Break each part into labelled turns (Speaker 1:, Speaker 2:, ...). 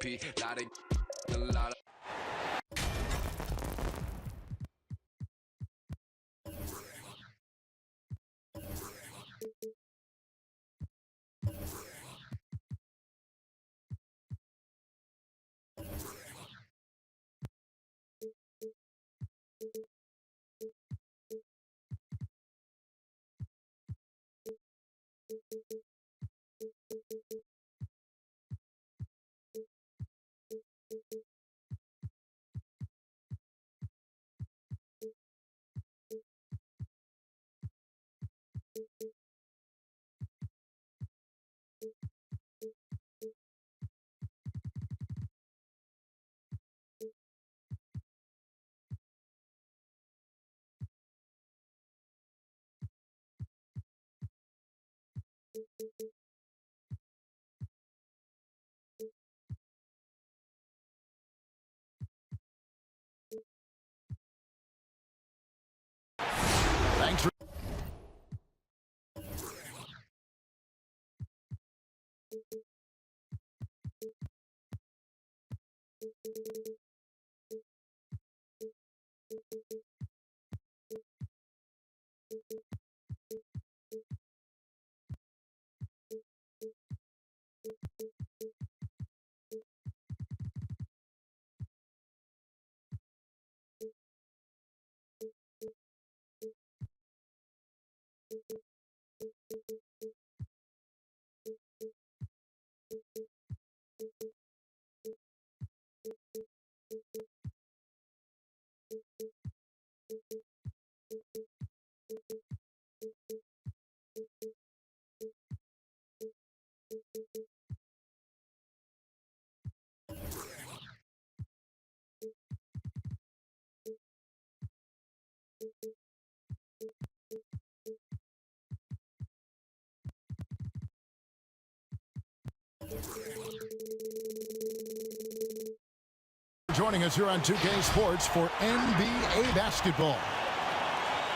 Speaker 1: P. A lot of
Speaker 2: Thanks for joining us here on 2K Sports for NBA basketball.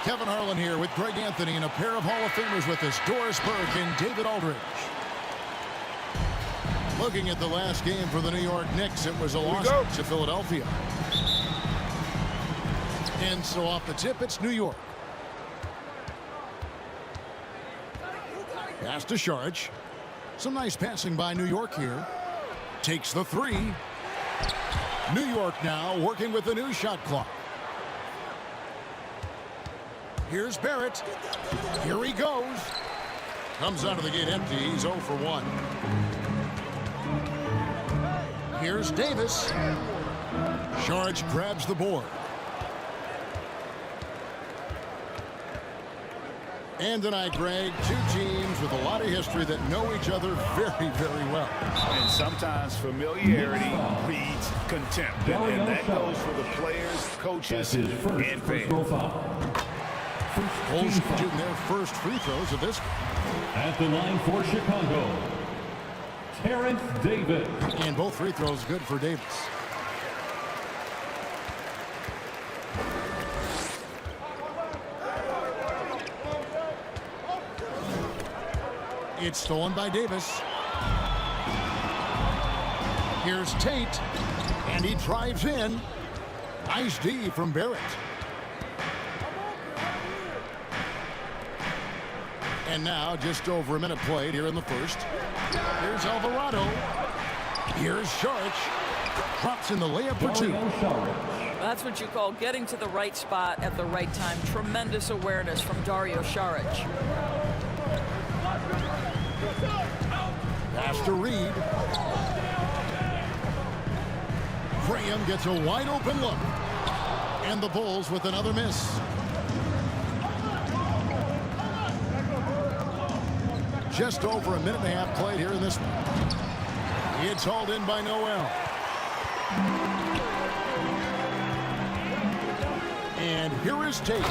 Speaker 2: Kevin Harlan here with Greg Anthony and a pair of Hall of Famers with us, Doris Burke and David Aldridge. Looking at the last game for the New York Knicks, it was a loss to Philadelphia. And so off the tip, it's New York. Pass to Saric. Some nice passing by New York here. Takes the three. New York now working with the new shot clock. Here's Barrett. Here he goes. Comes out of the gate empty. He's 0 for 1. Here's Davis. Saric grabs the board. And tonight, Greg, two teams with a lot of history that know each other very, very well.
Speaker 3: And sometimes familiarity breeds contempt. And that goes for the players, coaches, and fans.
Speaker 2: Bulls shooting their first free throws of this.
Speaker 4: At the line for Chicago, Terrence Davis.
Speaker 2: And both free throws good for Davis. It's stolen by Davis. Here's Tate. And he drives in. Nice D from Barrett. And now just over a minute played here in the first. Here's Alvarado. Here's Saric. Drops in the layup for two.
Speaker 5: That's what you call getting to the right spot at the right time. Tremendous awareness from Dario Saric.
Speaker 2: Pass to Reed. Graham gets a wide open look. And the Bulls with another miss. Just over a minute and a half played here in this one. It's hauled in by Noel. And here is Tate.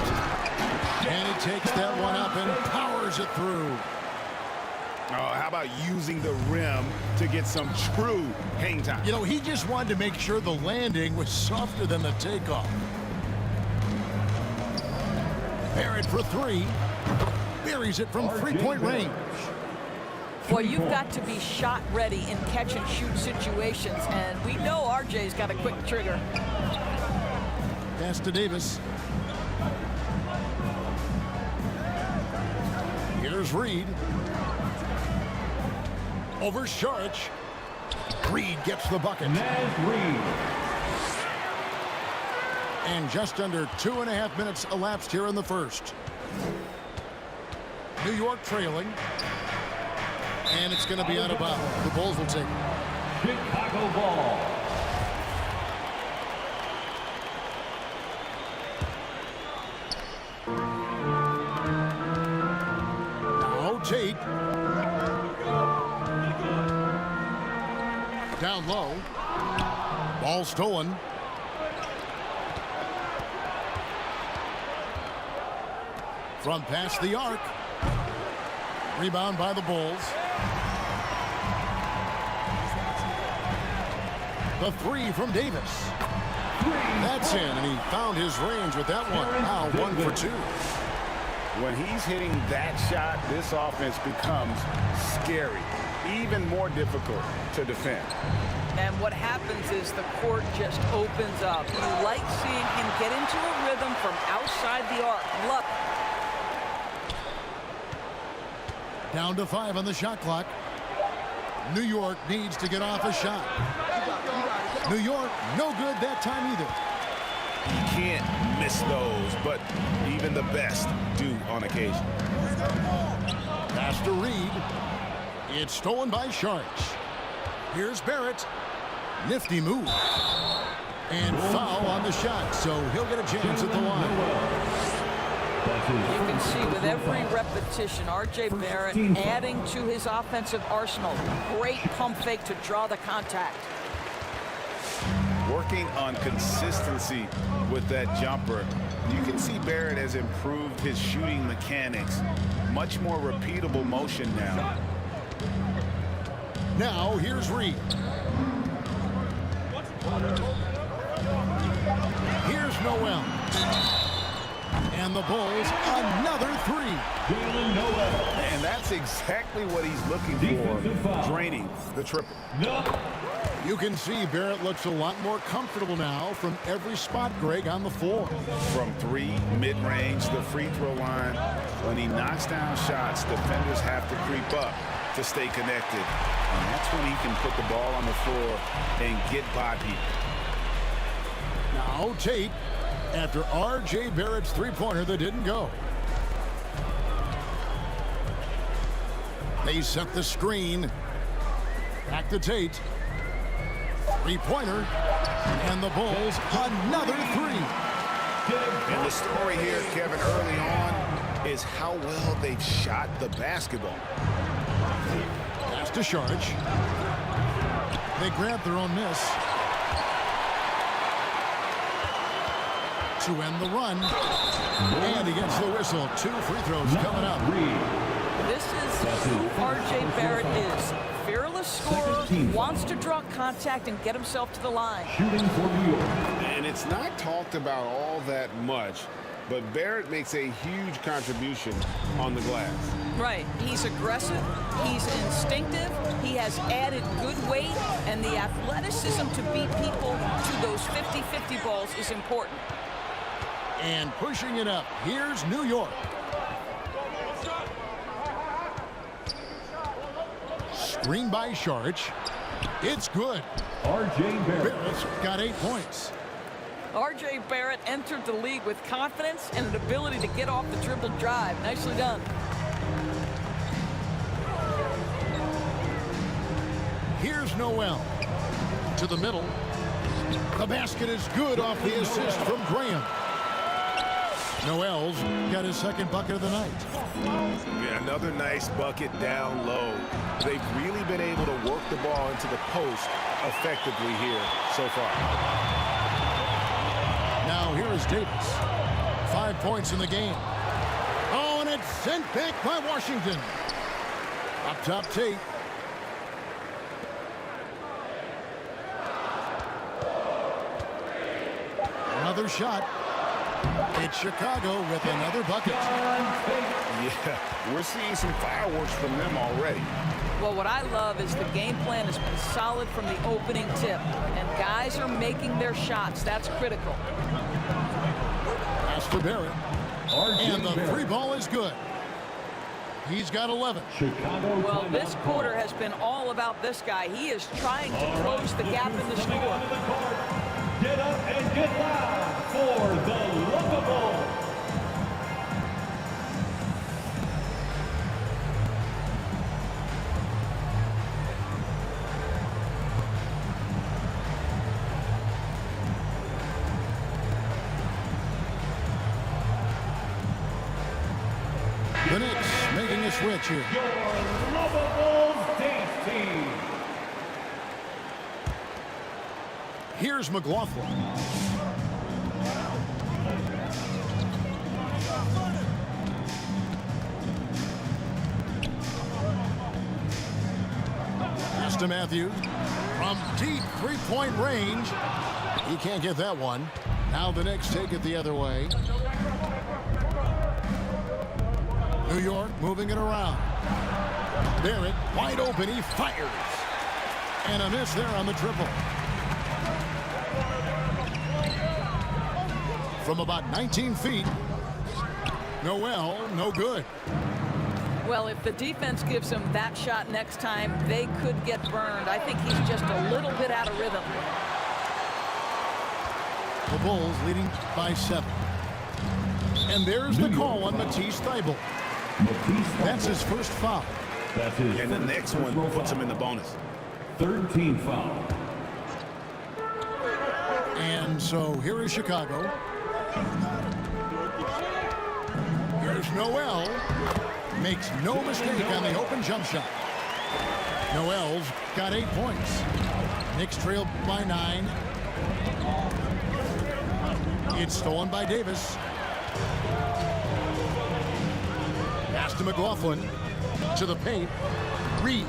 Speaker 2: And he takes that one up and powers it through.
Speaker 3: Oh, how about using the rim to get some true hang time?
Speaker 2: You know, he just wanted to make sure the landing was softer than the takeoff. Barrett for three. Buries it from three-point range.
Speaker 5: Well, you've got to be shot ready in catch-and-shoot situations, and we know RJ's got a quick trigger.
Speaker 2: Pass to Davis. Here's Reed. Over Sharich. Reed gets the bucket.
Speaker 4: Reed.
Speaker 2: And just under 2.5 minutes elapsed here in the first. New York trailing. And it's going to be out of bounds. The Bulls will take it.
Speaker 4: Chicago ball.
Speaker 2: Now Tate. Down low. Ball stolen. From past the arc. Rebound by the Bulls. The three from Davis. That's in, and he found his range with that one. Now 1 for 2.
Speaker 3: When he's hitting that shot, this offense becomes scary, even more difficult to defend.
Speaker 5: And what happens is the court just opens up. You like seeing him get into a rhythm from outside the arc. Love it.
Speaker 2: Down to 5 on the shot clock. New York needs to get off a shot. New York, no good that time either.
Speaker 3: You can't miss those, but even the best do on occasion.
Speaker 2: Pass to Reed. It's stolen by Sharich. Here's Barrett. Nifty move. And foul on the shot, so he'll get a chance at the line.
Speaker 5: You can see with every repetition, R.J. Barrett adding to his offensive arsenal. Great pump fake to draw the contact.
Speaker 3: Working on consistency with that jumper. You can see Barrett has improved his shooting mechanics. Much more repeatable motion now.
Speaker 2: Now here's Reed. Here's Noel. And the Bulls, another three.
Speaker 3: And that's exactly what he's looking for, draining the triple.
Speaker 2: You can see Barrett looks a lot more comfortable now from every spot, Greg, on the floor.
Speaker 3: From 3, mid-range, the free throw line. When he knocks down shots, defenders have to creep up to stay connected. And that's when he can put the ball on the floor and get by people.
Speaker 2: Now Tate, after R.J. Barrett's three-pointer that didn't go. They set the screen. Back to Tate. Three-pointer. And the Bulls, another three.
Speaker 3: And the story here, Kevin, early on is how well they've shot the basketball.
Speaker 2: Pass to Sharich. They grab their own miss. To end the run. And he gets the whistle. 2 free throws coming up.
Speaker 5: This is who R.J. Barrett is. Fearless scorer, wants to draw contact and get himself to the line.
Speaker 4: Shooting for New York.
Speaker 6: And it's not talked about all that much, but Barrett makes a huge contribution on the glass.
Speaker 5: Right. He's aggressive. He's instinctive. He has added good weight, and the athleticism to beat people to those 50-50 balls is important.
Speaker 2: And pushing it up. Here's New York. Screen by Sharich. It's good.
Speaker 4: R.J. Barrett.
Speaker 2: Barrett's got 8 points.
Speaker 5: R.J. Barrett entered the league with confidence and an ability to get off the dribble drive. Nicely done.
Speaker 2: Here's Noel. To the middle. The basket is good off the assist from Graham. Noel's got his second bucket of the night.
Speaker 3: Yeah, another nice bucket down low. They've really been able to work the ball into the post effectively here so far.
Speaker 2: Now here is Davis. 5 points in the game. Oh, and it's sent back by Washington. Up top, Tate. Another shot. It's Chicago with another bucket.
Speaker 3: Yeah, we're seeing some fireworks from them already.
Speaker 5: Well, what I love is the game plan has been solid from the opening tip, and guys are making their shots. That's critical.
Speaker 2: Pass to Barrett. And the free ball is good. He's got 11.
Speaker 4: Chicago.
Speaker 5: Well, this quarter has been all about this guy. He is trying to close the gap in the score.
Speaker 4: Get up and get loud for the Lookable.
Speaker 2: The Knicks making a switch here.
Speaker 4: Your Lookable dance team.
Speaker 2: Here's McLaughlin. Pass to Matthews. From deep three-point range. He can't get that one. Now the Knicks take it the other way. New York moving it around. Barrett wide open. He fires. And a miss there on the triple. From about 19 feet. Noel, no good.
Speaker 5: Well, if the defense gives him that shot next time, they could get burned. I think he's just a little bit out of rhythm.
Speaker 2: The Bulls leading by 7. And there's the call on Matisse Thybulle. That's his first foul.
Speaker 4: That's his
Speaker 3: And the next one puts him in the bonus.
Speaker 4: 3rd team foul.
Speaker 2: And so here is Chicago. Here's Noel. Makes no mistake on the open jump shot. Noel's got 8 points. Knicks trail by 9. It's stolen by Davis. Pass to McLaughlin. To the paint. Reed.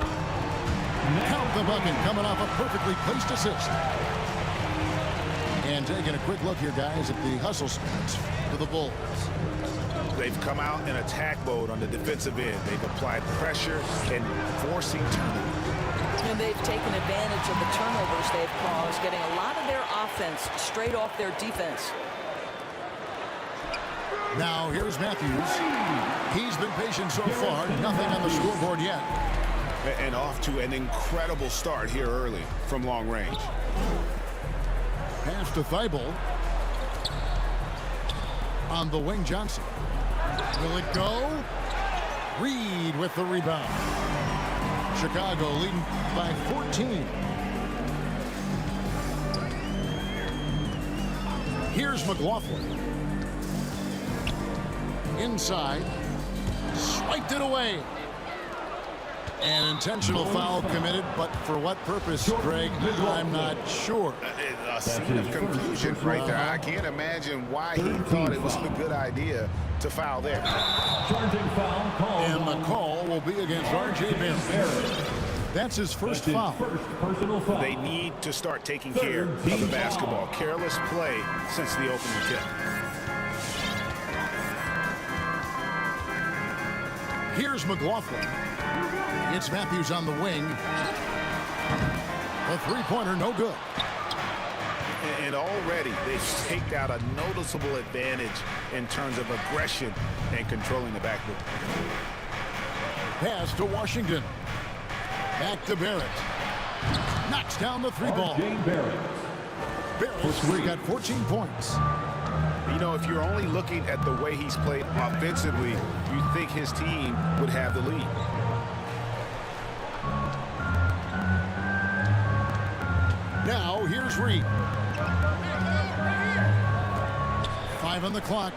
Speaker 2: Count the bucket coming off a perfectly placed assist. And taking a quick look here, guys, at the hustle stats for the Bulls.
Speaker 3: They've come out in attack mode on the defensive end. They've applied pressure and forcing turnovers.
Speaker 5: And they've taken advantage of the turnovers they've caused, getting a lot of their offense straight off their defense.
Speaker 2: Now here's Matthews. He's been patient so far. Nothing on the scoreboard yet.
Speaker 3: And off to an incredible start here early from long range.
Speaker 2: Pass to Thybulle. On the wing, Johnson. Will it go? Reed with the rebound. Chicago leading by 14. Here's McLaughlin. Inside. Swiped it away. An intentional foul committed, but for what purpose, Greg, I'm not sure.
Speaker 3: A scene of confusion right there. I can't imagine why he thought it was a good idea to foul there.
Speaker 2: And the call will be against R.J. Barrett. That's his first foul.
Speaker 3: They need to start taking care of the basketball. Careless play since the opening tip.
Speaker 2: Here's McLaughlin. It's Matthews on the wing. A three-pointer, no good.
Speaker 3: And already they've staked out a noticeable advantage in terms of aggression and controlling the backboard.
Speaker 2: Pass to Washington. Back to Barrett. Knocks down the three ball. Barrett's got 14 points.
Speaker 3: You know, if you're only looking at the way he's played offensively, you think his team would have the lead.
Speaker 2: Now, here's Reed. 5 on the clock.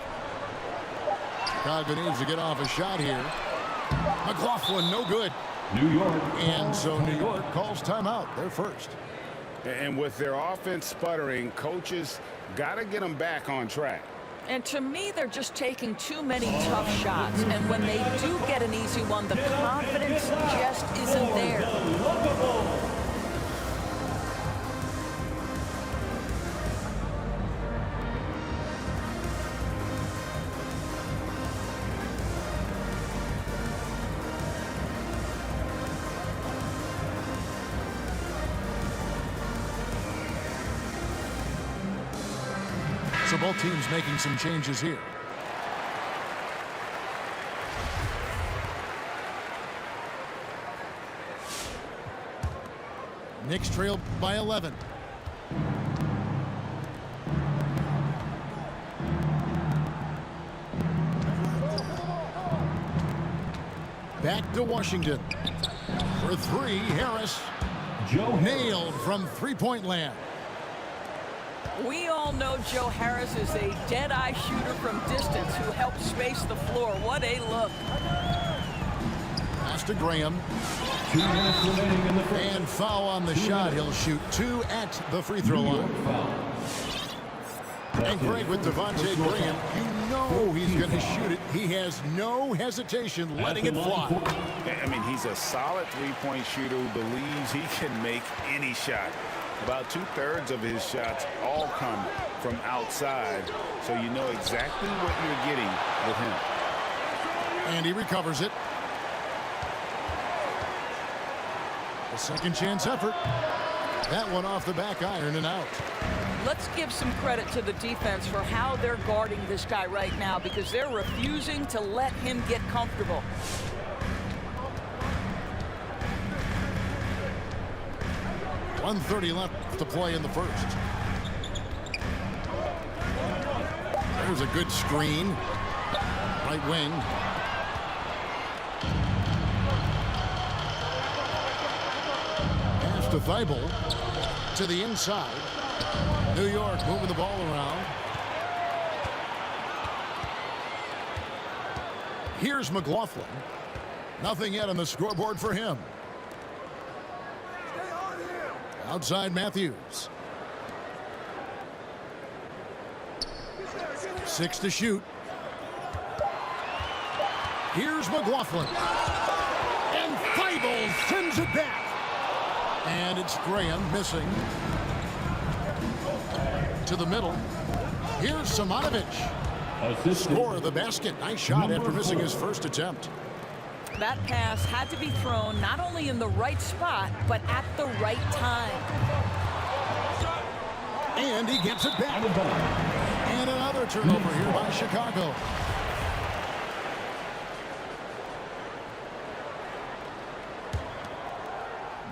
Speaker 2: Chicago needs to get off a shot here. McLaughlin, no good.
Speaker 4: New York.
Speaker 2: And so New York calls timeout. They're first.
Speaker 3: And with their offense sputtering, coaches got to get them back on track.
Speaker 5: And to me, they're just taking too many tough shots. And when they do get an easy one, the confidence just isn't there.
Speaker 2: So both teams making some changes here. Knicks trail by 11. Back to Washington. For three, Harris.
Speaker 4: Joe
Speaker 2: Nailed from three-point land.
Speaker 5: We all know Joe Harris is a dead-eye shooter from distance who helps space the floor. What a look.
Speaker 2: Pass to Graham.
Speaker 4: 2 minutes remaining in the first.
Speaker 2: And foul on the shot. He'll shoot 2 at the free throw line. And Greg with Devontae Graham, you know he's going to shoot it. He has no hesitation letting it fly.
Speaker 3: I mean, he's a solid three-point shooter who believes he can make any shot. About 2/3 of his shots all come from outside, so you know exactly what you're getting with him.
Speaker 2: And he recovers it. A second chance effort. That one off the back iron and out.
Speaker 5: Let's give some credit to the defense for how they're guarding this guy right now, because they're refusing to let him get comfortable.
Speaker 2: .130 left to play in the first. There's a good screen. Right wing. Pass to Thibault. To the inside. New York moving the ball around. Here's McLaughlin. Nothing yet on the scoreboard for him. Outside Matthews. 6 to shoot. Here's McLaughlin. And Thibault sends it back. And it's Graham missing. To the middle. Here's Simonovic. Score of the basket. Nice shot after missing his first attempt.
Speaker 5: That pass had to be thrown not only in the right spot, but at the right time.
Speaker 2: And he gets it back. And another turnover here by Chicago.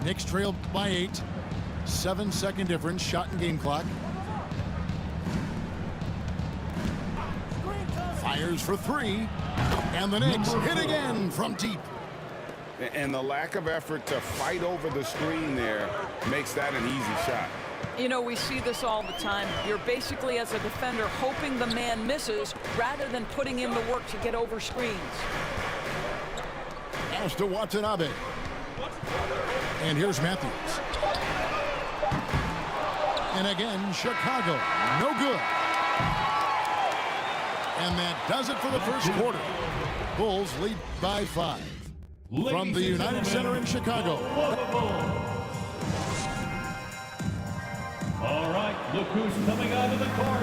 Speaker 2: Knicks trail by 8. 7-second difference. Shot and game clock. Fires for 3. And the Knicks hit again from deep.
Speaker 3: And the lack of effort to fight over the screen there makes that an easy shot.
Speaker 5: You know, we see this all the time. You're basically, as a defender, hoping the man misses rather than putting in the work to get over screens.
Speaker 2: Pass to Watanabe. And here's Matthews. And again, Chicago. No good. And that does it for the first quarter. Bulls lead by 5. From the United Center in Chicago.
Speaker 4: All right, look who's coming out of the court.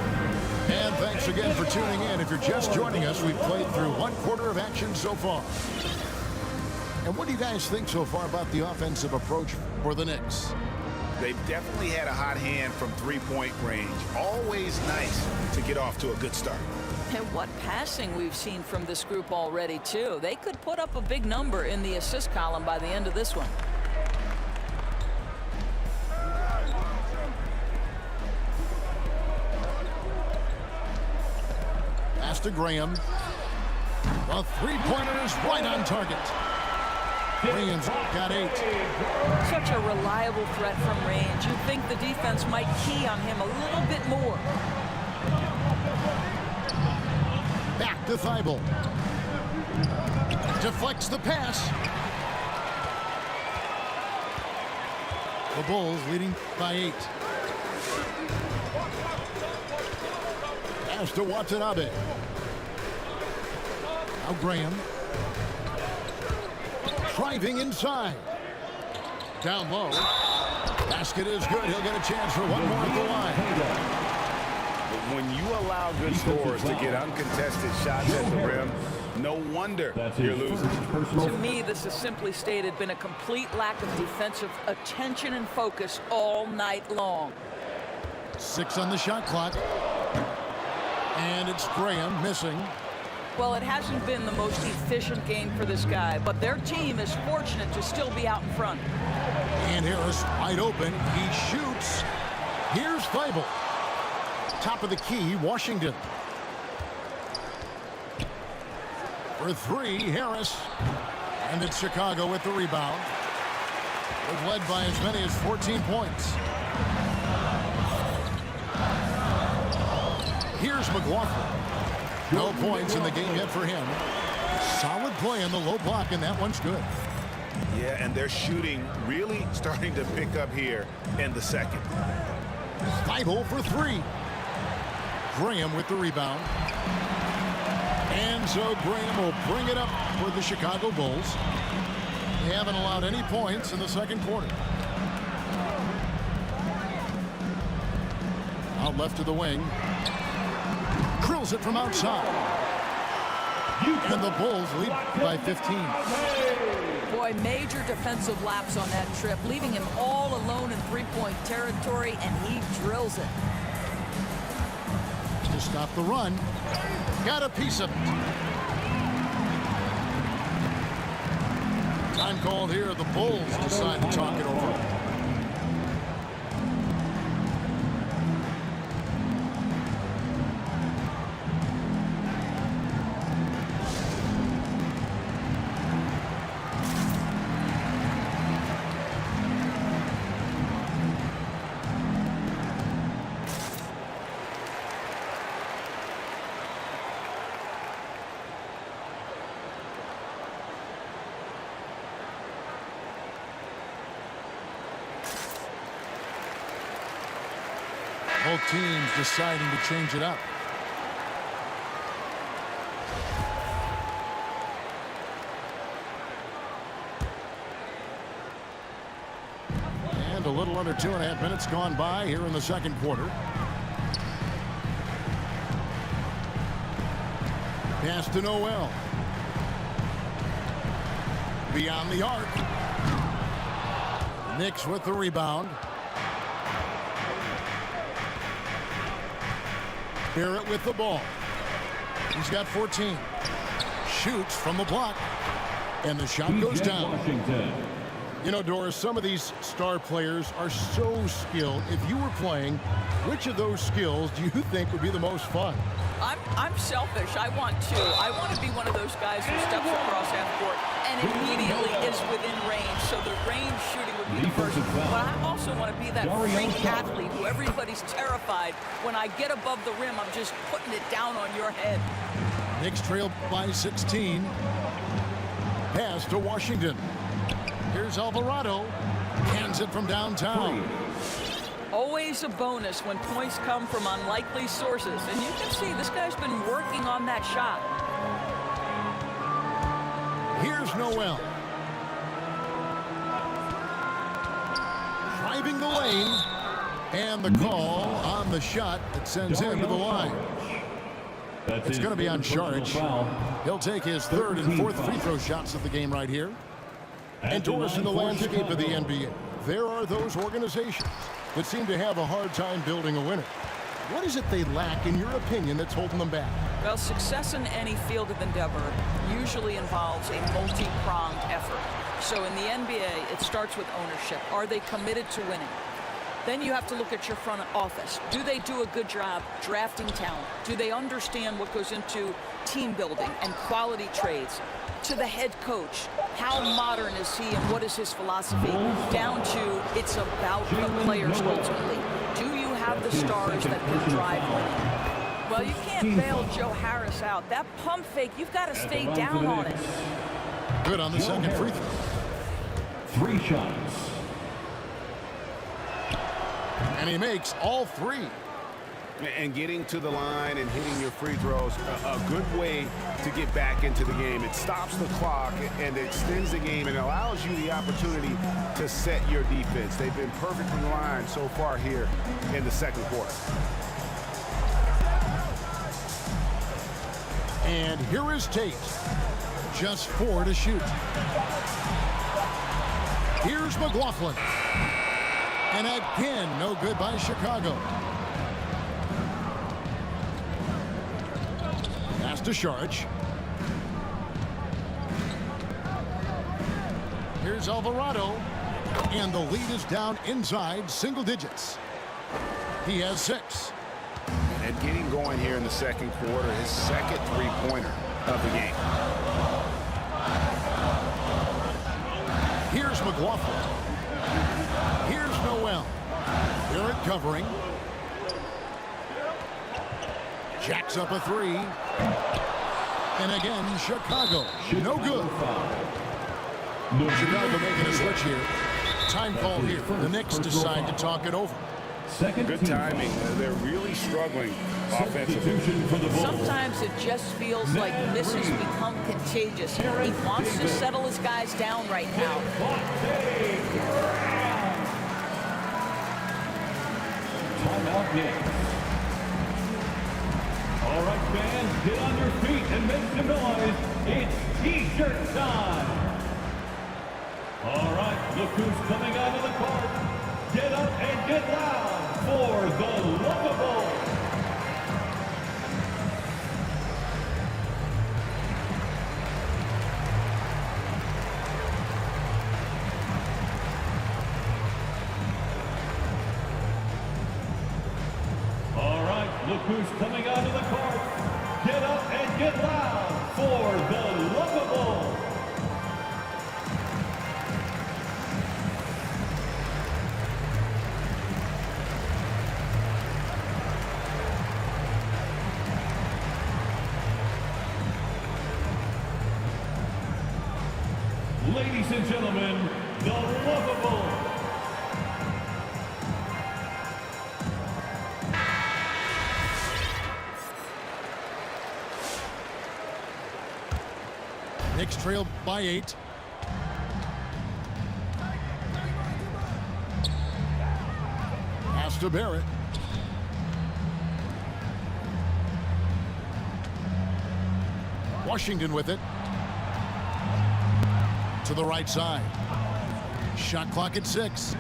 Speaker 2: And thanks again for tuning in. If you're just joining us, we've played through 1 quarter of action so far. And what do you guys think so far about the offensive approach for the Knicks?
Speaker 3: They've definitely had a hot hand from three-point range. Always nice to get off to a good start.
Speaker 5: And what passing we've seen from this group already, too. They could put up a big number in the assist column by the end of this one.
Speaker 2: Pass to Graham. The three-pointer is right on target. Graham's got 8.
Speaker 5: Such a reliable threat from range. You'd think the defense might key on him a little bit more.
Speaker 2: Back to Thibault. Deflects the pass. The Bulls leading by 8. Pass to Watanabe. Now Graham. Driving inside. Down low. Basket is good. He'll get a chance for one more at the line.
Speaker 3: When you allow good scores to get uncontested shots at the rim, no wonder you're losing.
Speaker 5: To me, this has simply stated been a complete lack of defensive attention and focus all night long.
Speaker 2: 6 on the shot clock. And it's Graham missing.
Speaker 5: Well, it hasn't been the most efficient game for this guy, but their team is fortunate to still be out in front.
Speaker 2: And Harris wide open. He shoots. Here's Feibel. Top of the key, Washington. For three, Harris. And it's Chicago with the rebound. They've led by as many as 14 points. Here's McLaughlin. No points in the game yet for him. Solid play in the low block, and that one's good.
Speaker 3: Yeah, and their shooting really starting to pick up here in the second.
Speaker 2: Feibel for three. Graham with the rebound. And so Graham will bring it up for the Chicago Bulls. They haven't allowed any points in the second quarter. Out left to the wing. Drills it from outside. And the Bulls lead by 15.
Speaker 5: Boy, major defensive lapse on that trip, leaving him all alone in three-point territory, and he drills it.
Speaker 2: To stop the run. Got a piece of it. Time called here. The Bulls decide to talk it over. Both teams deciding to change it up. And a little under 2.5 minutes gone by here in the second quarter. Pass to Noel. Beyond the arc. Knicks with the rebound. Barrett with the ball. He's got 14. Shoots from the block. And the shot goes down.
Speaker 4: Washington.
Speaker 2: You know, Doris, some of these star players are so skilled. If you were playing, which of those skills do you think would be the most fun?
Speaker 5: I'm selfish. I want to be one of those guys who steps across half court and immediately is within range. So the range shooting would be the first. But I also want to be that freak athlete who everybody's terrified. When I get above the rim, I'm just putting it down on your head.
Speaker 2: Knicks trail by 16. Pass to Washington. Here's Alvarado. Hands it from downtown.
Speaker 5: Always a bonus when points come from unlikely sources. And you can see this guy's been working on that shot.
Speaker 2: Here's Noel. Driving the lane. And the call on the shot that sends him to the line. It's going to be on Sharge. He'll take his third and fourth free throw shots of the game right here. And Doris, in the landscape of the NBA, there are those organizations that seem to have a hard time building a winner. What is it they lack, in your opinion, that's holding them back?
Speaker 5: Well, success in any field of endeavor usually involves a multi-pronged effort. So in the NBA, it starts with ownership. Are they committed to winning? Then you have to look at your front office. Do they do a good job drafting talent? Do they understand what goes into team building and quality trades? To the head coach, how modern is he and what is his philosophy? Down to it's about the players ultimately. Do you have the stars that can drive winning? Well, you can't bail Joe Harris out. That pump fake, you've got to stay down on it.
Speaker 2: Good on the second free throw.
Speaker 4: 3 shots.
Speaker 2: And he makes all 3.
Speaker 3: And getting to the line and hitting your free throws, a good way to get back into the game. It stops the clock and extends the game and allows you the opportunity to set your defense. They've been perfect from the line so far here in the second quarter.
Speaker 2: And here is Tate. Just 4 to shoot. Here's McLaughlin. And again, no good by Chicago. Pass to Sharch. Here's Alvarado. And the lead is down inside single digits. He has 6.
Speaker 3: And getting going here in the second quarter, his second three-pointer of the game.
Speaker 2: Here's McLaughlin. Here's Noel. Barrett covering. Jacks up a 3. And again, Chicago. No good. Chicago making a switch here. Time call here. The Knicks decide to talk it over.
Speaker 3: Good timing. They're really struggling offensively.
Speaker 5: Sometimes it just feels like misses become contagious. He wants to settle his guys down right now.
Speaker 4: Timeout game. All right, fans, get on your feet and make some noise. It's T-shirt time. All right, look who's coming out of the court. Get up and get loud for the Lovable. All right, look who's coming out of the court. Get up and get loud for the Lovable. Ladies and gentlemen, the Lovable.
Speaker 2: Knicks trail by 8. Pass to Barrett. Washington with it. To the right side. Shot clock at 6.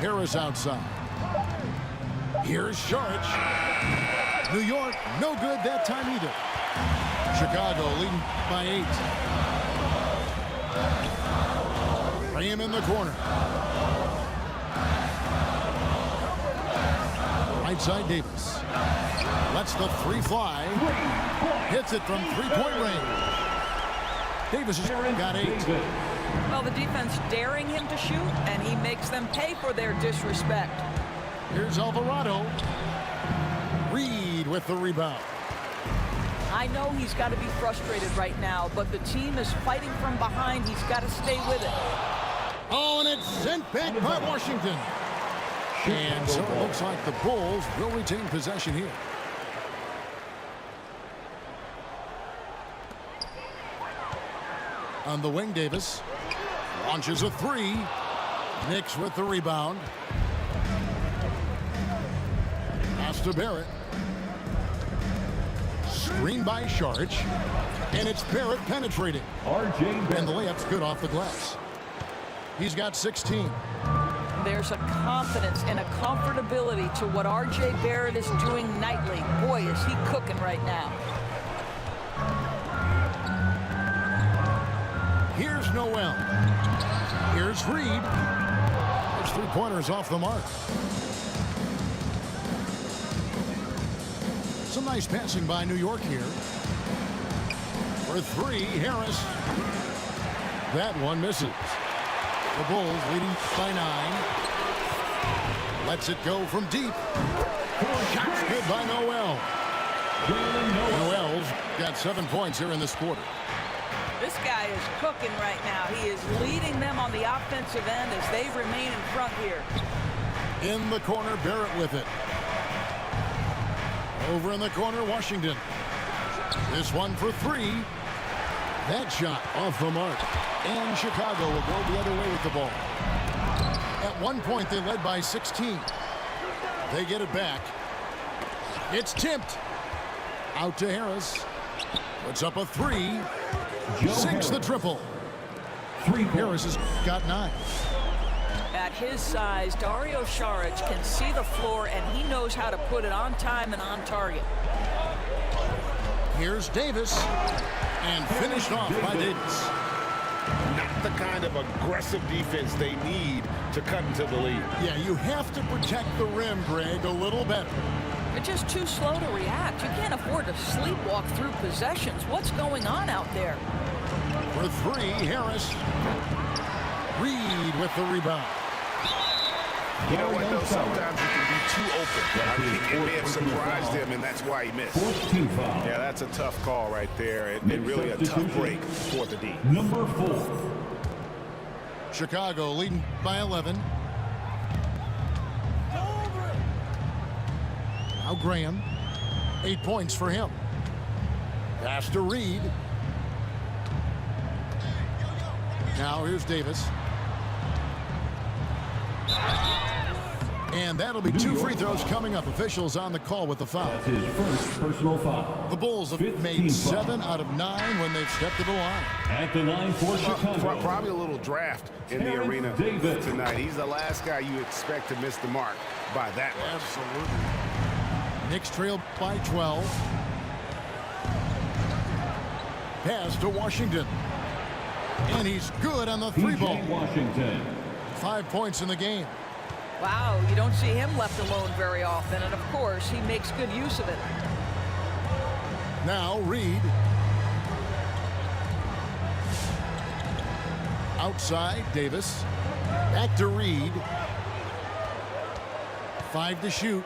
Speaker 2: Harris outside. Here's Sharch. New York, no good that time either. Chicago leading by 8. Graham in the corner. Right side Davis. Lets the 3 fly. Hits it from 3-point range. Davis has got 8.
Speaker 5: Well, the defense daring him to shoot, and he makes them pay for their disrespect.
Speaker 2: Here's Alvarado. Reed with the rebound.
Speaker 5: I know he's got to be frustrated right now, but the team is fighting from behind. He's got to stay with it.
Speaker 2: Oh, and it's sent back by Washington. And so it looks like the Bulls will retain possession here. On the wing, Davis launches a 3. Knicks with the rebound. Pass to Barrett. Screen by Sharch. And it's Barrett penetrating. And the layup's good off the glass. He's got 16.
Speaker 5: There's a confidence and a comfortability to what R.J. Barrett is doing nightly. Boy, is he cooking right now.
Speaker 2: Here's Noel. Here's Reed. His 3-pointers off the mark. Some nice passing by New York here. For 3, Harris. That one misses. The Bulls leading by 9. Lets it go from deep. Shots good by Noel. Noel's got 7 points here in this quarter.
Speaker 5: This guy is cooking right now. He is leading them on the offensive end as they remain in front here.
Speaker 2: In the corner, Barrett with it. Over in the corner, Washington. This one for 3. That shot off the mark. And Chicago will go the other way with the ball. At one point, they led by 16. They get it back. It's tipped. Out to Harris. Puts up a 3. Sinks the triple. Harris has got 9.
Speaker 5: At his size, Dario Saric can see the floor, and he knows how to put it on time and on target.
Speaker 2: Here's Davis. And finished off by Davis.
Speaker 6: Not the kind of aggressive defense they need to cut into the lead.
Speaker 2: Yeah, you have to protect the rim, Greg, a little better.
Speaker 5: They're just too slow to react. You can't afford to sleepwalk through possessions. What's going on out there?
Speaker 2: For three, Harris. Reed with the rebound.
Speaker 3: You know what, though? Sometimes you can be too open. I think it may have surprised him, and that's why he missed. Yeah, that's a tough call right there, and really a tough break for the D.
Speaker 4: Number 4.
Speaker 2: Chicago leading by 11. Now Graham. 8 points for him. Pass to Reed. Now here's Davis. And that'll be 2 free throws coming up. Officials on the call with the foul.
Speaker 4: That's his first personal foul.
Speaker 2: The Bulls have made 7 out of 9 when they've stepped to the line.
Speaker 4: At the line for Chicago.
Speaker 3: Probably a little draft in the arena tonight. He's the last guy you expect to miss the mark by that much.
Speaker 2: Absolutely. Knicks trail by 12. Pass to Washington. And he's good on the 3-ball.
Speaker 4: Washington.
Speaker 2: 5 points in the game.
Speaker 5: Wow, you don't see him left alone very often, and of course, he makes good use of it.
Speaker 2: Now Reed. Outside, Davis. Back to Reed. 5 to shoot.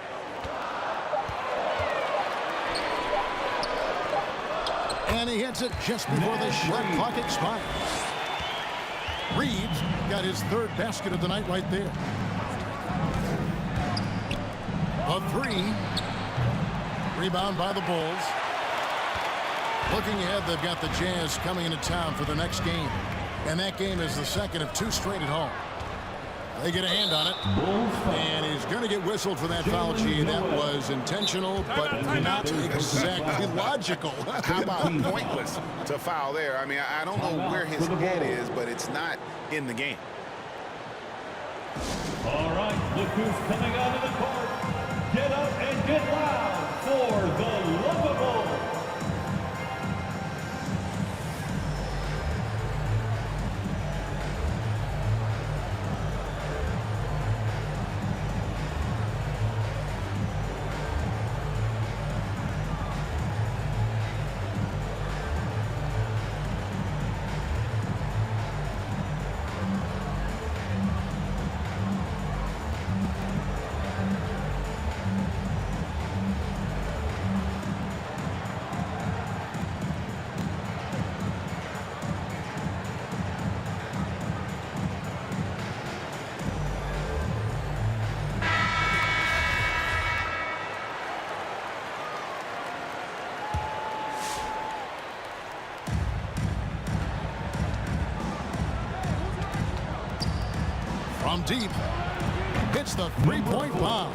Speaker 2: And he hits it just before the shot clock expires. Reed's got his 3rd basket of the night right there. A 3. Rebound by the Bulls. Looking ahead, they've got the Jazz coming into town for the next game. And that game is the second of 2 straight at home. They get a hand on it. And he's going to get whistled for that foul, G. That was intentional, but not exactly logical.
Speaker 3: How about pointless to foul there? I mean, I don't know where his head is, but it's not in the game.
Speaker 4: All right, look who's coming out of the court. Get up and get loud for the lovable.
Speaker 2: From deep, hits the 3-point bomb.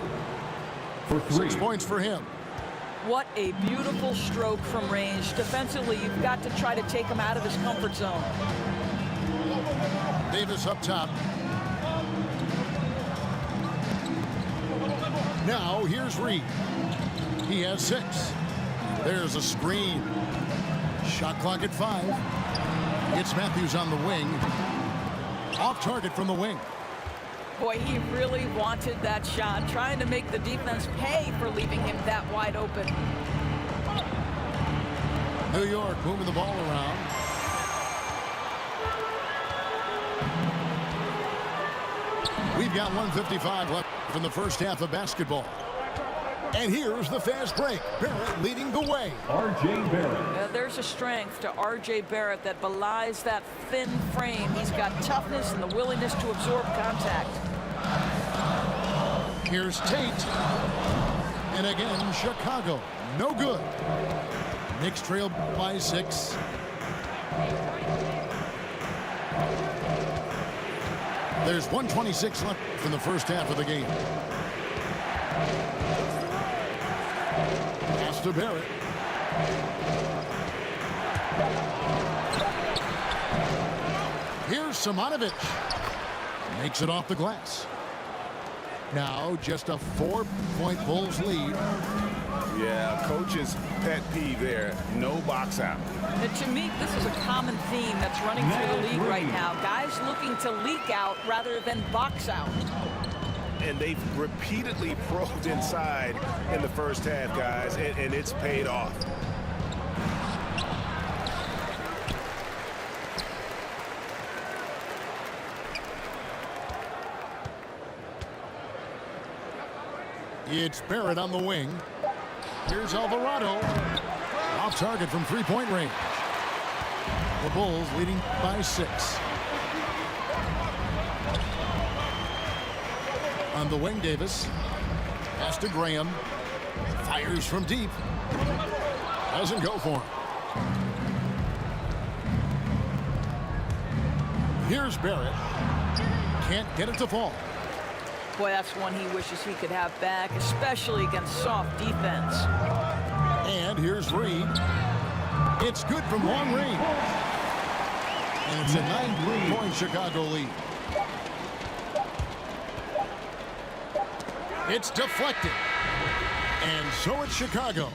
Speaker 4: For 3.
Speaker 2: 6 points for him.
Speaker 5: What a beautiful stroke from range. Defensively, you've got to try to take him out of his comfort zone.
Speaker 2: Davis up top. Now here's Reed. He has 6. There's a screen. Shot clock at 5. It's Matthews on the wing. Off target from the wing.
Speaker 5: Boy, he really wanted that shot, trying to make the defense pay for leaving him that wide open.
Speaker 2: New York moving the ball around. We've got 1:55 left from the first half of basketball. And here's the fast break. Barrett leading the way.
Speaker 4: R.J. Barrett.
Speaker 5: There's a strength to R.J. Barrett that belies that thin frame. He's got toughness and the willingness to absorb contact.
Speaker 2: Here's Tate. And again, Chicago. No good. Knicks trail by 6. There's 1:26 left from the first half of the game. Pass to Barrett. Here's Simonovic. Makes it off the glass. Now just a 4-point Bulls lead.
Speaker 3: Yeah, coach's pet peeve there. No box out.
Speaker 5: And to me, this is a common theme that's running through the league right now. Guys looking to leak out rather than box out.
Speaker 3: And they've repeatedly probed inside in the first half, guys, and it's paid off.
Speaker 2: It's Barrett on the wing. Here's Alvarado. Off target from three-point range. The Bulls leading by 6. On the wing, Davis. Pass to Graham. Fires from deep. Doesn't go for him. Here's Barrett. Can't get it to fall.
Speaker 5: Boy, that's one he wishes he could have back, especially against soft defense.
Speaker 2: And here's Reed. It's good from long range. And it's a 9-point Chicago lead. It's deflected. And so it's Chicago.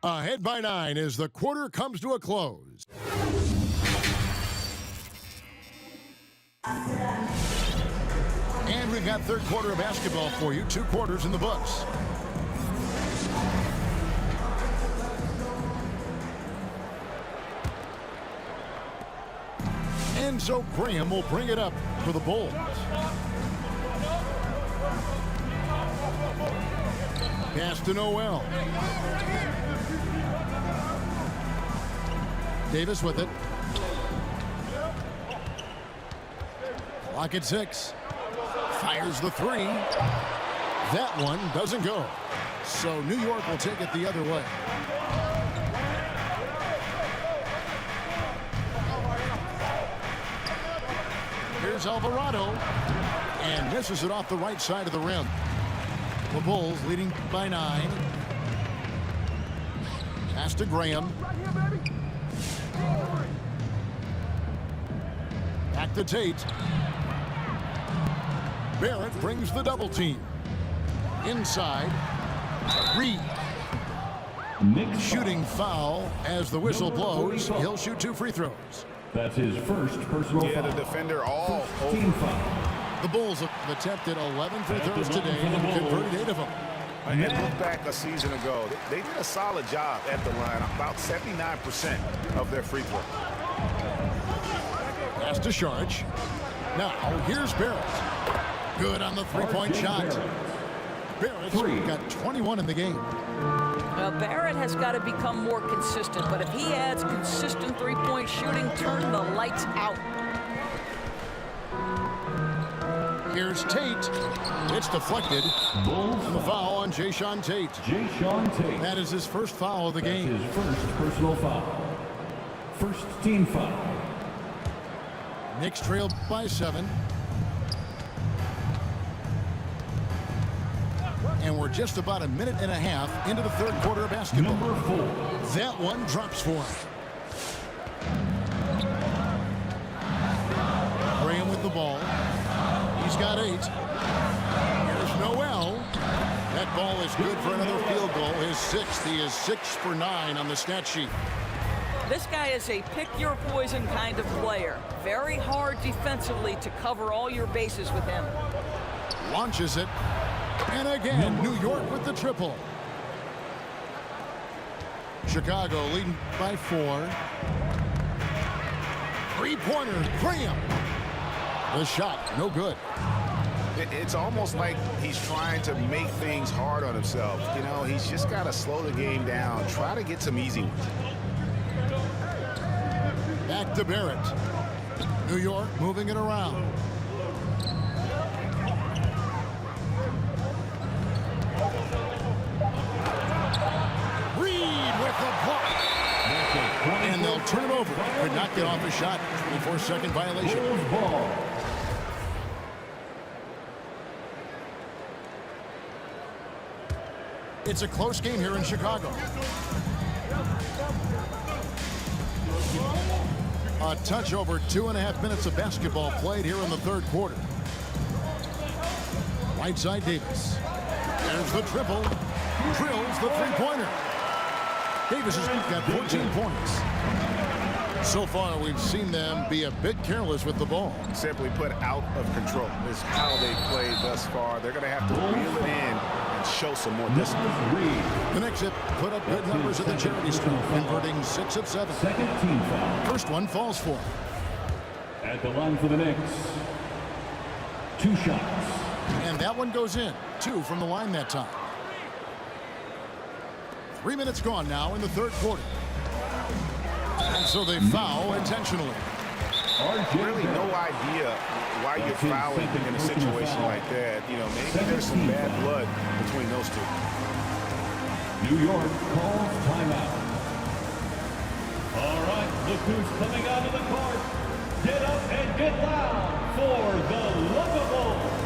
Speaker 2: Ahead by 9 as the quarter comes to a close. And we've got third quarter of basketball for you. 2 quarters in the books. And so Graham will bring it up for the Bulls. Pass to Noel. Davis with it. Clock at 6. Fires the 3. That one doesn't go. So New York will take it the other way. Here's Alvarado. And misses it off the right side of the rim. The Bulls leading by 9. Pass to Graham. Back to Tate. Barrett brings the double team. Inside. Reed. Shooting foul as the whistle blows. He'll shoot 2 free throws.
Speaker 4: That's his first personal foul.
Speaker 3: Yeah, the defender all over.
Speaker 4: Team foul.
Speaker 2: The Bulls have attempted 11 free throws today and converted 8 of them.
Speaker 3: And look back a season ago, they did a solid job at the line, about 79% of their free throw.
Speaker 2: Pass to Sharge. Now, here's Barrett. Good on the three-point shot. Barrett's got 21 in the game.
Speaker 5: Well, Barrett has got to become more consistent, but if he adds consistent three-point shooting, turn the lights out.
Speaker 2: Here's Tate. It's deflected. And the foul on Jayshawn Tate. That is his first foul of the game.
Speaker 4: His first personal foul. First team foul.
Speaker 2: Knicks trail by 7. And we're just about a minute and a half into the third quarter of basketball.
Speaker 4: Number 4.
Speaker 2: That one drops for him. Graham with the ball. He's got 8. Here's Noel. That ball is good for another field goal. His 6th. He is 6 for 9 on the stat sheet.
Speaker 5: This guy is a pick-your-poison kind of player. Very hard defensively to cover all your bases with him.
Speaker 2: Launches it. And again, New York with the triple. Chicago leading by 4. Three-pointer, Graham. The shot, no good.
Speaker 3: It's almost like he's trying to make things hard on himself. You know, he's just got to slow the game down. Try to get some easy ones.
Speaker 2: Back to Barrett. New York moving it around. Reed with the block. And they'll turn it over. Could not get off a shot. 24-second violation. It's a close game here in Chicago. A touch over 2.5 minutes of basketball played here in the third quarter. Right side Davis. There's the triple. Drills the three-pointer. Davis has got 14 points. So far, we've seen them be a bit careless with the ball.
Speaker 3: Simply put, out of control is how they played thus far. They're going to have to reel it in and show some more discipline.
Speaker 2: The next hit put up good numbers at the charity stripe, converting 6 of 7.
Speaker 4: Second team foul.
Speaker 2: First one falls for him.
Speaker 4: At the line for the Knicks. 2 shots.
Speaker 2: And that one goes in. 2 from the line that time. 3 minutes gone now in the third quarter. And so they foul intentionally.
Speaker 3: Really no idea why you're fouling in a situation like that. You know, maybe there's some bad blood between those two.
Speaker 4: New York calls timeout. All right, look who's coming out of the court. Get up and get loud for the Lovable.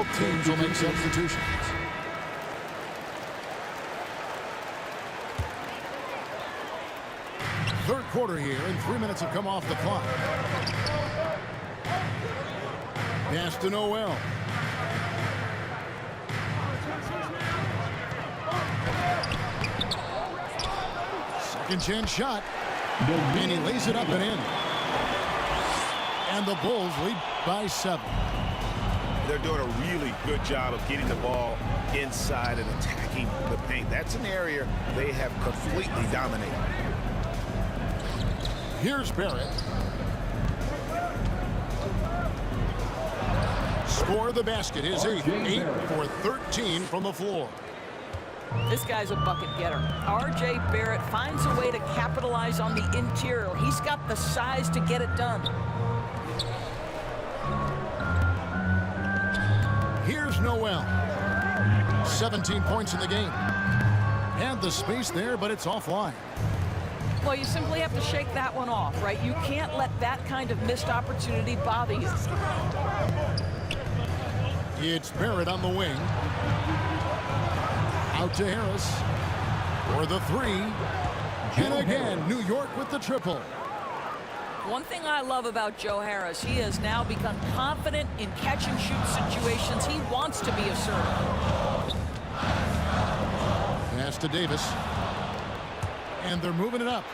Speaker 2: Both teams will make substitutions. Third quarter here, and 3 minutes have come off the clock. Pass to Noel. Second chance shot. And he lays it up and in. And the Bulls lead by 7.
Speaker 3: They're doing a really good job of getting the ball inside and attacking the paint. That's an area they have completely dominated.
Speaker 2: Here's Barrett. Score the basket is 8 for 13 from the floor.
Speaker 5: This guy's a bucket getter. R.J. Barrett finds a way to capitalize on the interior. He's got the size to get it done.
Speaker 2: Here's Noel. 17 points in the game. Had the space there, but it's offline.
Speaker 5: Well, you simply have to shake that one off, right? You can't let that kind of missed opportunity bother you.
Speaker 2: It's Barrett on the wing. Out to Harris for the 3. And again, New York with the triple.
Speaker 5: One thing I love about Joe Harris, he has now become confident in catch-and-shoot situations. He wants to be assertive.
Speaker 2: Pass to Davis. And they're moving it up.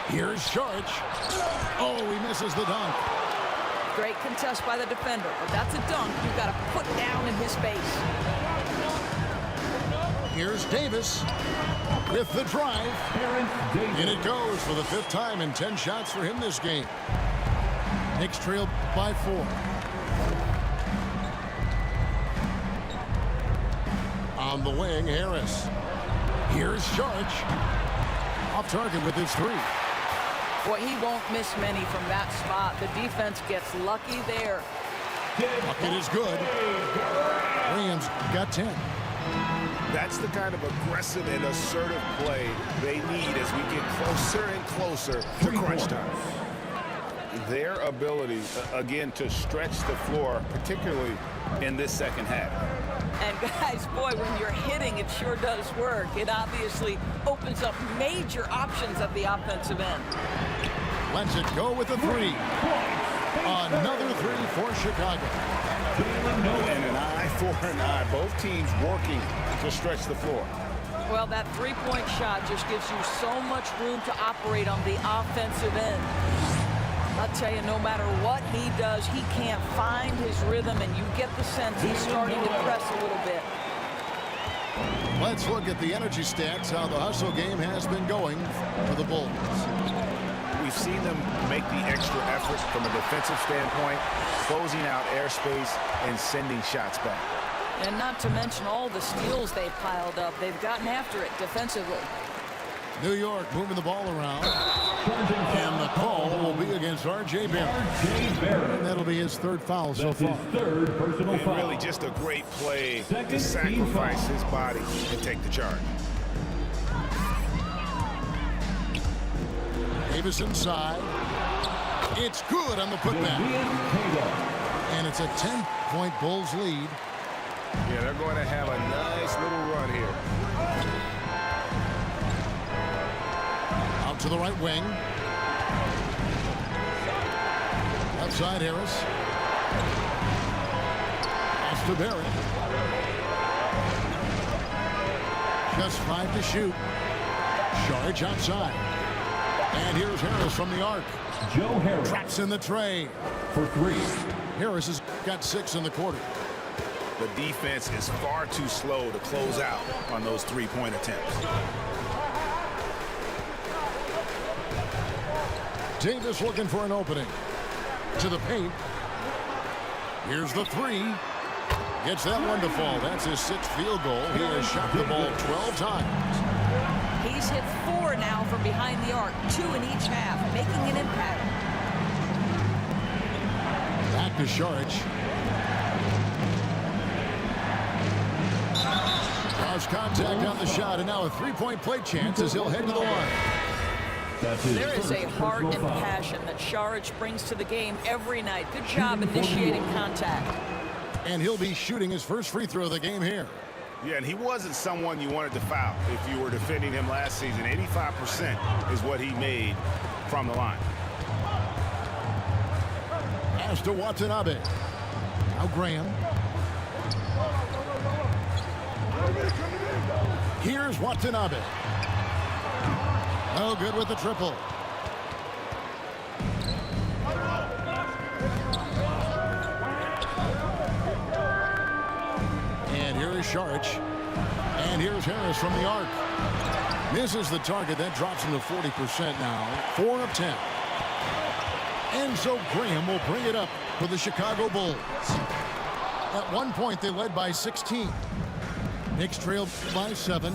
Speaker 2: Here's Sharch. Oh, he misses the dunk.
Speaker 5: Great contest by the defender, but that's a dunk you've got to put down in his face.
Speaker 2: Here's Davis with the drive. And it goes for the 5th time in 10 shots for him this game. Knicks trail by 4. On the wing, Harris. Here's Sharch. Off target with his 3.
Speaker 5: Boy, he won't miss many from that spot. The defense gets lucky there.
Speaker 2: Bucket is good. Williams got 10.
Speaker 3: That's the kind of aggressive and assertive play they need as we get closer and closer to crunch time. Their ability, again, to stretch the floor, particularly in this second half.
Speaker 5: And guys, boy, when you're hitting, it sure does work. It obviously opens up major options at the offensive end.
Speaker 2: Lets it go with the 3. Another 3 for Chicago.
Speaker 3: And an eye for an eye. Both teams working to stretch the floor.
Speaker 5: Well, that three-point shot just gives you so much room to operate on the offensive end. I'll tell you, no matter what he does, he can't find his rhythm, and you get the sense he's starting to press a little bit.
Speaker 2: Let's look at the energy stats, how the hustle game has been going for the Bulls.
Speaker 3: We've seen them make the extra effort from a defensive standpoint, closing out airspace and sending shots back.
Speaker 5: And not to mention all the steals they've piled up. They've gotten after it defensively.
Speaker 2: New York moving the ball around. And the call will be against R.J. Barrett. And that'll be his 3rd foul so far.
Speaker 4: Third personal foul.
Speaker 3: Really just a great play to sacrifice his body and take the charge.
Speaker 2: Davis inside. It's good on the putback. And it's a 10-point Bulls lead.
Speaker 3: Yeah, they're going to have a nice little run here.
Speaker 2: Out to the right wing. Outside Harris. Pass to Barrett. Just 5 to shoot. Sharch outside. And here's Harris from the arc.
Speaker 4: Joe Harris.
Speaker 2: Traps in the tray.
Speaker 4: For 3.
Speaker 2: Harris has got 6 in the quarter.
Speaker 3: The defense is far too slow to close out on those 3-point attempts.
Speaker 2: Davis looking for an opening. To the paint. Here's the 3. Gets that one to fall. That's his 6th field goal. He has shot the ball 12 times.
Speaker 5: He's hit 4 now from behind the arc, 2 in each half, making an impact.
Speaker 2: Back to Sharch. Cross contact on the shot, and now a 3-point play chance as he'll head to the line.
Speaker 5: There is a heart and passion that Sharch brings to the game every night. Good job initiating contact.
Speaker 2: And he'll be shooting his first free throw of the game here.
Speaker 3: Yeah, and he wasn't someone you wanted to foul if you were defending him last season. 85% is what he made from the line.
Speaker 2: As to Watanabe. Now Graham. Here's Watanabe. Oh, good with the triple. And here is Sharich. And here's Harris from the arc. Misses the target. That drops him to 40% now. 4 of 10. And so Graham will bring it up for the Chicago Bulls. At one point, they led by 16. Knicks trailed by 7.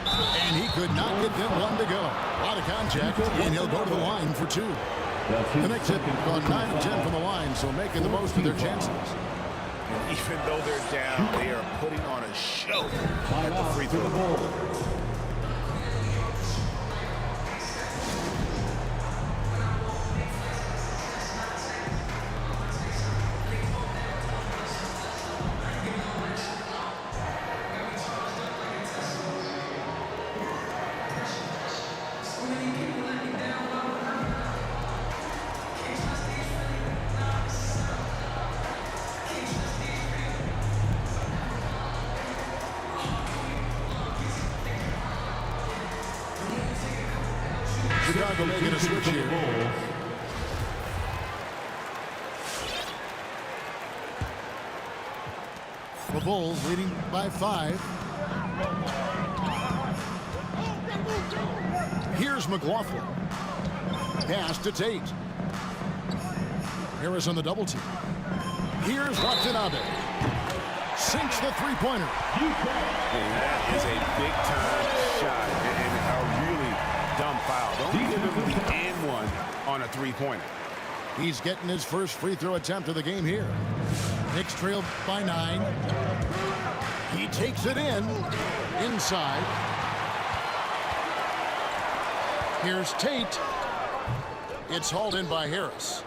Speaker 2: And he could not get them one to go. A lot of contact, and he'll go to the line for 2. The Knicks have gone 9 of 10 from the line, so making the most of their chances.
Speaker 3: And even though they're down, they are putting on a show at the free throw.
Speaker 2: Chicago making a switch here. The Bulls leading by 5. Here's McLaughlin. Pass to Tate. Harris on the double team. Here's Watanabe. Sinks the three-pointer.
Speaker 3: And that is a big-time shot and a really dumb foul. Don't give him the and one on a three-pointer.
Speaker 2: He's getting his first free throw attempt of the game here. Knicks trailed by 9. He takes it inside. Here's Tate. It's hauled in by Harris.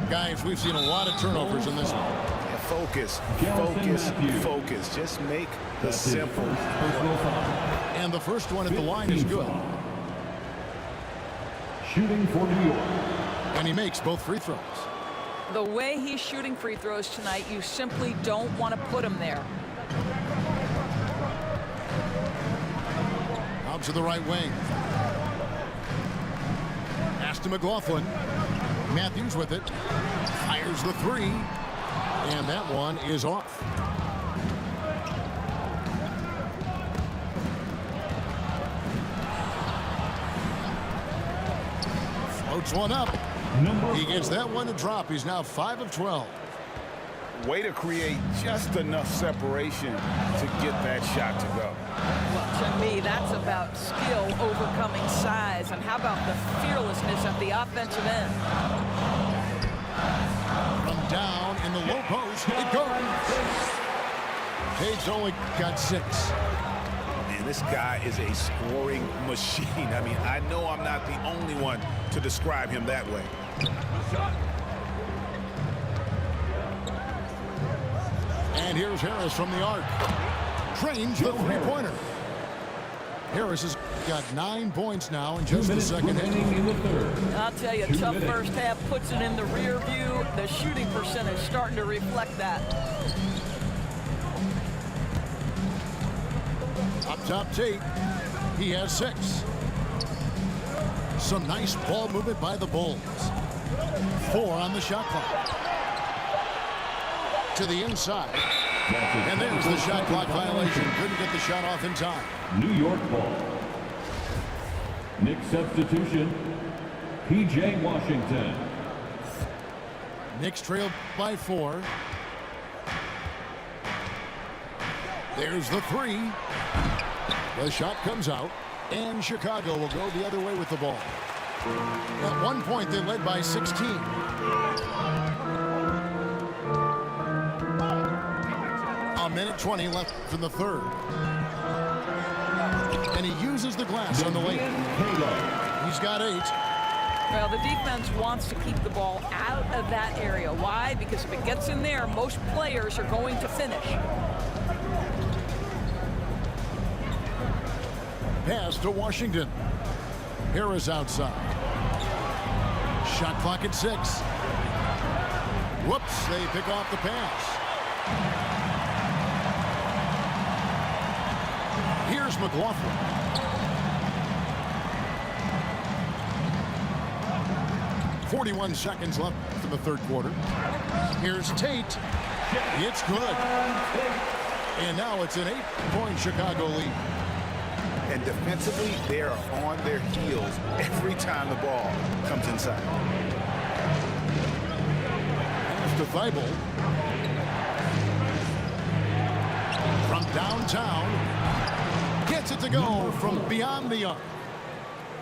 Speaker 2: Guys, we've seen a lot of turnovers in this one.
Speaker 3: Yeah, focus. Just make the simple.
Speaker 2: And the first one at the line is good.
Speaker 4: Shooting for New York.
Speaker 2: And he makes both free throws.
Speaker 5: The way he's shooting free throws tonight, you simply don't want to put him there.
Speaker 2: Out to the right wing. Pass to McLaughlin. Matthews with it. Fires the 3. And that one is off. Floats one up. He gets that one to drop. He's now 5 of 12.
Speaker 3: Way to create just enough separation to get that shot to go.
Speaker 5: Well, to me, that's about skill overcoming size. And how about the fearlessness at the offensive end?
Speaker 2: From down in the low post, it goes. Tate's only got 6.
Speaker 3: Man, this guy is a scoring machine. I mean, I know I'm not the only one to describe him that way.
Speaker 2: And here's Harris from the arc. Trains the three-pointer. Harris has got 9 points now in just the second half.
Speaker 5: I'll tell you, tough first half puts it in the rear view. The shooting percentage starting to reflect that.
Speaker 2: Up top, Tate. He has 6. Some nice ball movement by the Bulls. 4 on the shot clock. To the inside. And there's the shot clock violation. Couldn't get the shot off in time.
Speaker 4: New York ball. Knicks substitution. P.J. Washington.
Speaker 2: Knicks trailed by 4. There's the 3. The shot comes out. And Chicago will go the other way with the ball. At one point, they led by 16. A minute 20 left in the third. And he uses the glass on the lane. He's got 8.
Speaker 5: Well, the defense wants to keep the ball out of that area. Why? Because if it gets in there, most players are going to finish.
Speaker 2: Pass to Washington. Harris outside. Shot clock at 6. Whoops, they pick off the pass. Here's McLaughlin. .41 seconds left in the third quarter. Here's Tate. It's good. And now it's an 8-point Chicago lead.
Speaker 3: And defensively, they are on their heels every time the ball comes inside.
Speaker 2: Pass to Thibault. From downtown. Gets it to go from beyond the arc.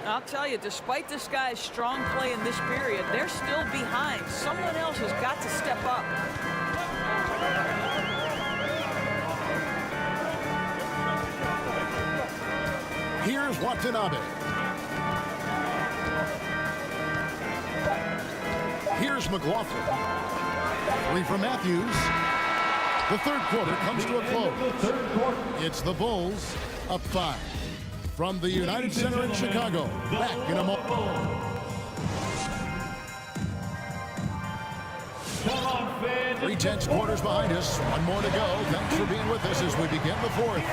Speaker 5: I'll tell you, despite this guy's strong play in this period, they're still behind. Someone else has got to step up.
Speaker 2: Here's Watanabe. Here's McLaughlin. 3 for Matthews. The third quarter comes to a close. It's the Bulls up 5. From the United Center in Chicago. Back in a moment.
Speaker 4: Come on, fans.
Speaker 2: 3 quarters behind us. One more to go. Thanks for being with us as we begin the fourth.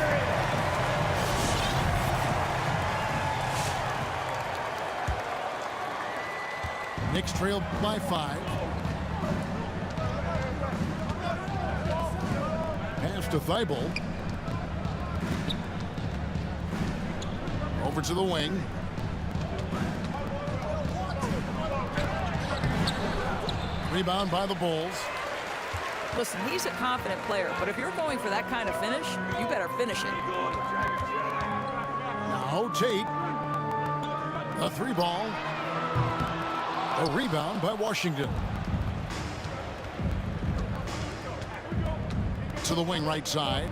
Speaker 2: Knicks trail by 5. Pass to Thibault. Over to the wing. Rebound by the Bulls.
Speaker 5: Listen, he's a confident player, but if you're going for that kind of finish, you better finish it.
Speaker 2: Now Tate. A 3-ball. A rebound by Washington. To the wing right side.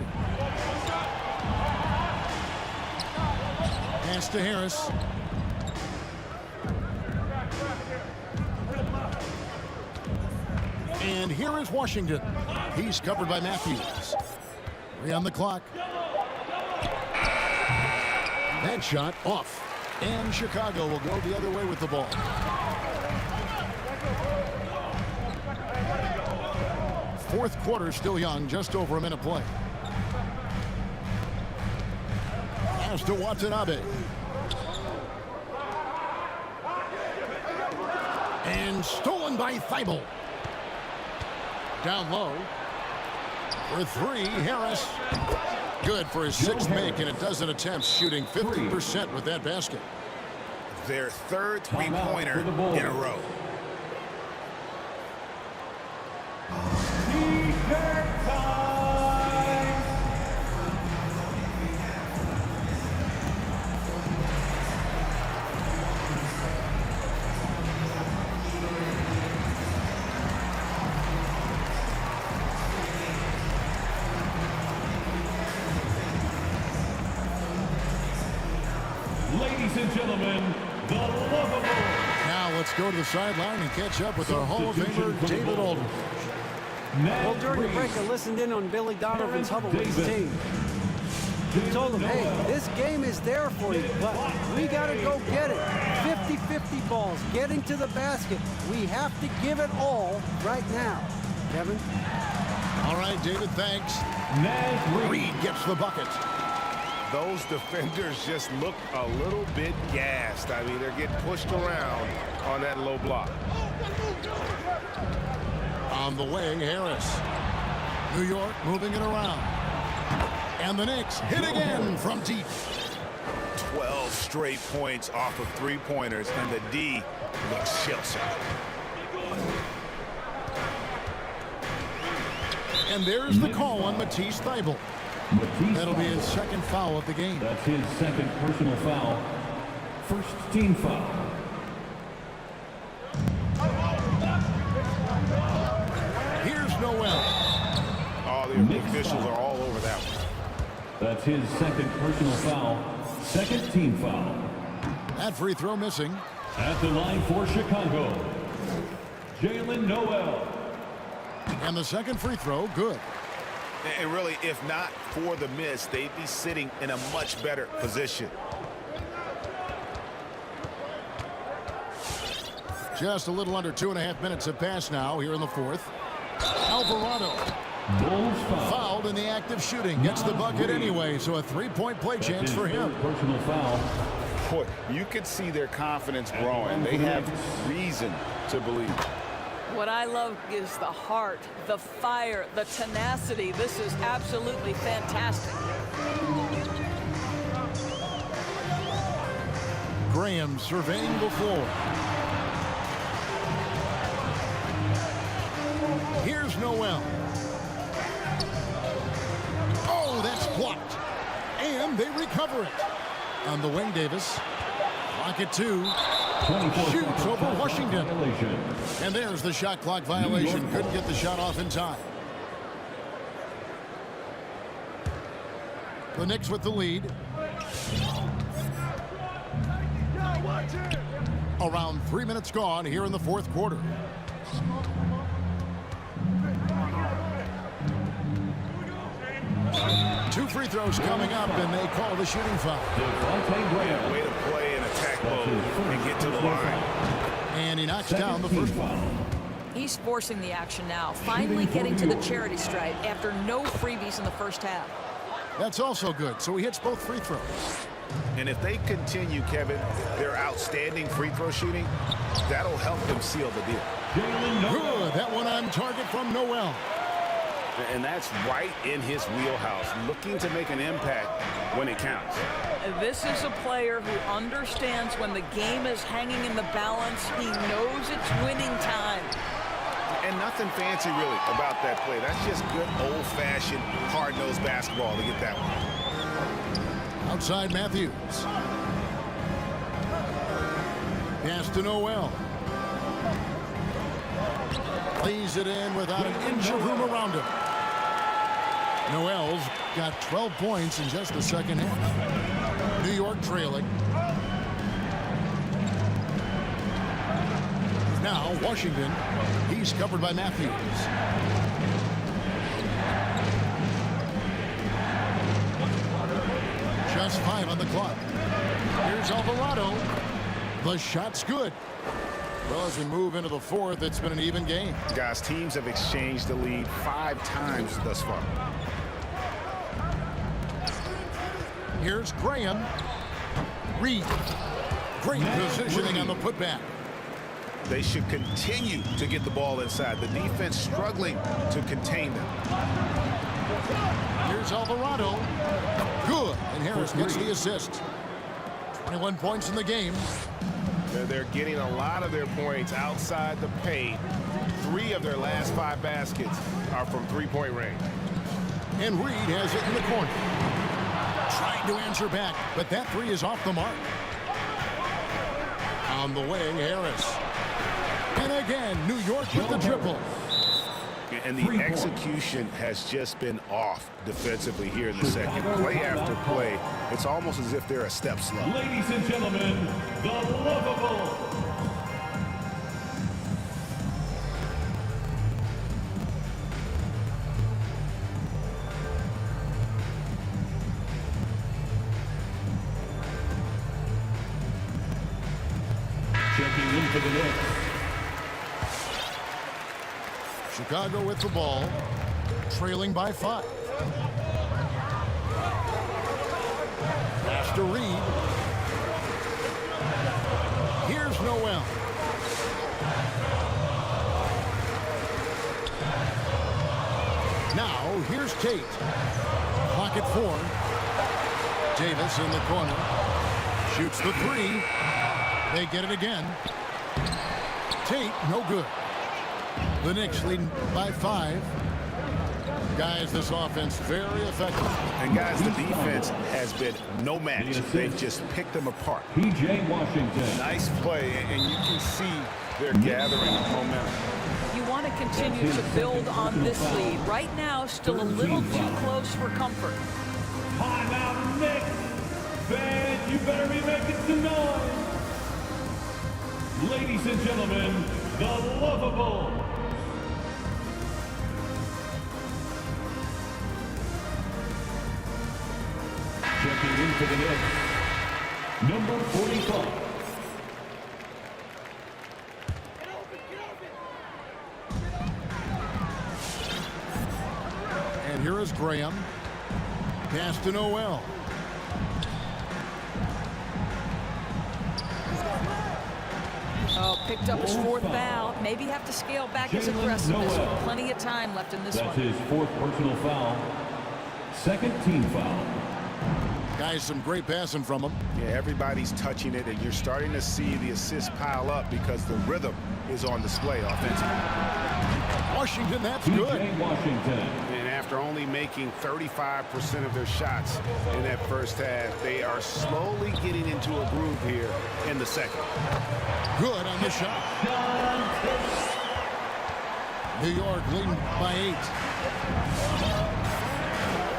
Speaker 2: Pass to Harris. And here is Washington. He's covered by Matthews. 3 on the clock. That shot off. And Chicago will go the other way with the ball. Fourth quarter still young, just over a minute play. Pass to Watanabe. And stolen by Thibault. Down low. For 3, Harris. Good for his 6th make and a dozen attempts, shooting 50% with that basket.
Speaker 3: Their third three-pointer in a row.
Speaker 4: Ladies and gentlemen, the lovable.
Speaker 2: Now let's go to the sideline and catch up with our Hall of Famer, David Aldridge.
Speaker 7: Well, during the break, I listened in on Billy Donovan's huddle with his team. He told them, hey, this game is there for you, but we got to go get it. 50-50 balls, getting to the basket. We have to give it all right now. Kevin?
Speaker 2: All right, David, thanks. Reed gets the bucket.
Speaker 6: Those defenders just look a little bit gassed. I mean, they're getting pushed around on that low block.
Speaker 2: On the way, Harris. New York moving it around. And the Knicks hit again from deep.
Speaker 3: 12 straight points off of three-pointers, and the D looks shell-shocked.
Speaker 2: And there's the call on Matisse Thybulle. That'll be his second foul of the game.
Speaker 4: That's his second personal foul. First team foul.
Speaker 2: Here's Noel.
Speaker 3: Oh, the officials are all over that one.
Speaker 4: That's his second personal foul. Second team foul.
Speaker 2: That free throw missing.
Speaker 4: At the line for Chicago, Jalen Noel.
Speaker 2: And the second free throw, good.
Speaker 3: And really, if not for the miss, they'd be sitting in a much better position.
Speaker 2: Just a little under 2.5 minutes have passed now here in the fourth. Alvarado fouled in the act of shooting. Gets the bucket anyway, so a three-point play chance for him.
Speaker 4: Personal foul.
Speaker 3: Boy, you could see their confidence growing. They have reason to believe.
Speaker 5: What I love is the heart, the fire, the tenacity. This is absolutely fantastic.
Speaker 2: Graham surveying the floor. Here's Noel. Oh, that's blocked. And they recover it. On the wing, Davis. Rocket 2. Shoots over Washington. And there's the shot clock violation. Couldn't get the shot off in time. The Knicks with the lead. Around 3 minutes gone here in the fourth quarter. Two free throws coming up, and they call the shooting foul.
Speaker 3: Way to play in attack mode and get to the line.
Speaker 2: And he knocks down the first one.
Speaker 5: He's forcing the action now, finally getting to the charity stripe after no freebies in the first half.
Speaker 2: That's also good, so he hits both free throws.
Speaker 3: And if they continue, Kevin, their outstanding free throw shooting, that'll help them seal the deal.
Speaker 2: Good. That one on target from Noel.
Speaker 3: And that's right in his wheelhouse, looking to make an impact when it counts.
Speaker 5: This is a player who understands when the game is hanging in the balance. He knows it's winning time.
Speaker 3: And nothing fancy, really, about that play. That's just good old-fashioned, hard-nosed basketball to get that one.
Speaker 2: Outside Matthews. Pass to Noel. Lays it in without an inch of room around him. Noel's got 12 points in just the second half. New York trailing. Now Washington. He's covered by Matthews. Just 5 on the clock. Here's Alvarado. The shot's good. Well, as we move into the fourth, it's been an even game.
Speaker 3: Guys, teams have exchanged the lead 5 times thus far.
Speaker 2: Here's Graham. Reed. Great positioning on the putback.
Speaker 3: They should continue to get the ball inside. The defense struggling to contain them.
Speaker 2: Here's Alvarado. Good. And Harris gets the assist. 21 points in the game.
Speaker 6: They're getting a lot of their points outside the paint. 3 of their last 5 baskets are from three-point range.
Speaker 2: And Reed has it in the corner. Trying to answer back, but that 3 is off the mark. On the wing, Harris. And again, New York with the triple.
Speaker 3: And the execution has just been off defensively here in the second. Play after play, it's almost as if they're a step slow.
Speaker 4: Ladies and gentlemen, the lovable. Checking in for the Knicks.
Speaker 2: Chicago with the ball, trailing by 5. Pass to Reed. Here's Noel. Now, here's Tate. Pocket 4. Davis in the corner. Shoots the 3. They get it again. Tate, no good. The Knicks leading by 5. Guys, this offense very effective.
Speaker 3: And guys, the defense has been no match. They've just picked them apart.
Speaker 4: P.J. Washington.
Speaker 3: Nice play, and you can see they're gathering momentum.
Speaker 5: You want to continue to build on this lead. Right now, still a little too close for comfort.
Speaker 4: Timeout, Knicks. Fans, you better be making some noise. Ladies and gentlemen, the lovable. Checking into the net, number 45.
Speaker 2: And here is Graham. Pass to Noel.
Speaker 5: Oh, picked up his fourth foul. Maybe have to scale back his aggressiveness. Plenty of time left in this one.
Speaker 4: That's his fourth personal foul. Second team foul.
Speaker 2: Guys, some great passing from him.
Speaker 3: Yeah, everybody's touching it, and you're starting to see the assists pile up because the rhythm is on display offensively.
Speaker 2: Washington, that's good.
Speaker 4: Washington.
Speaker 3: And after only making 35% of their shots in that first half, they are slowly getting into a groove here in the second.
Speaker 2: Good on the shot. New York leading by 8.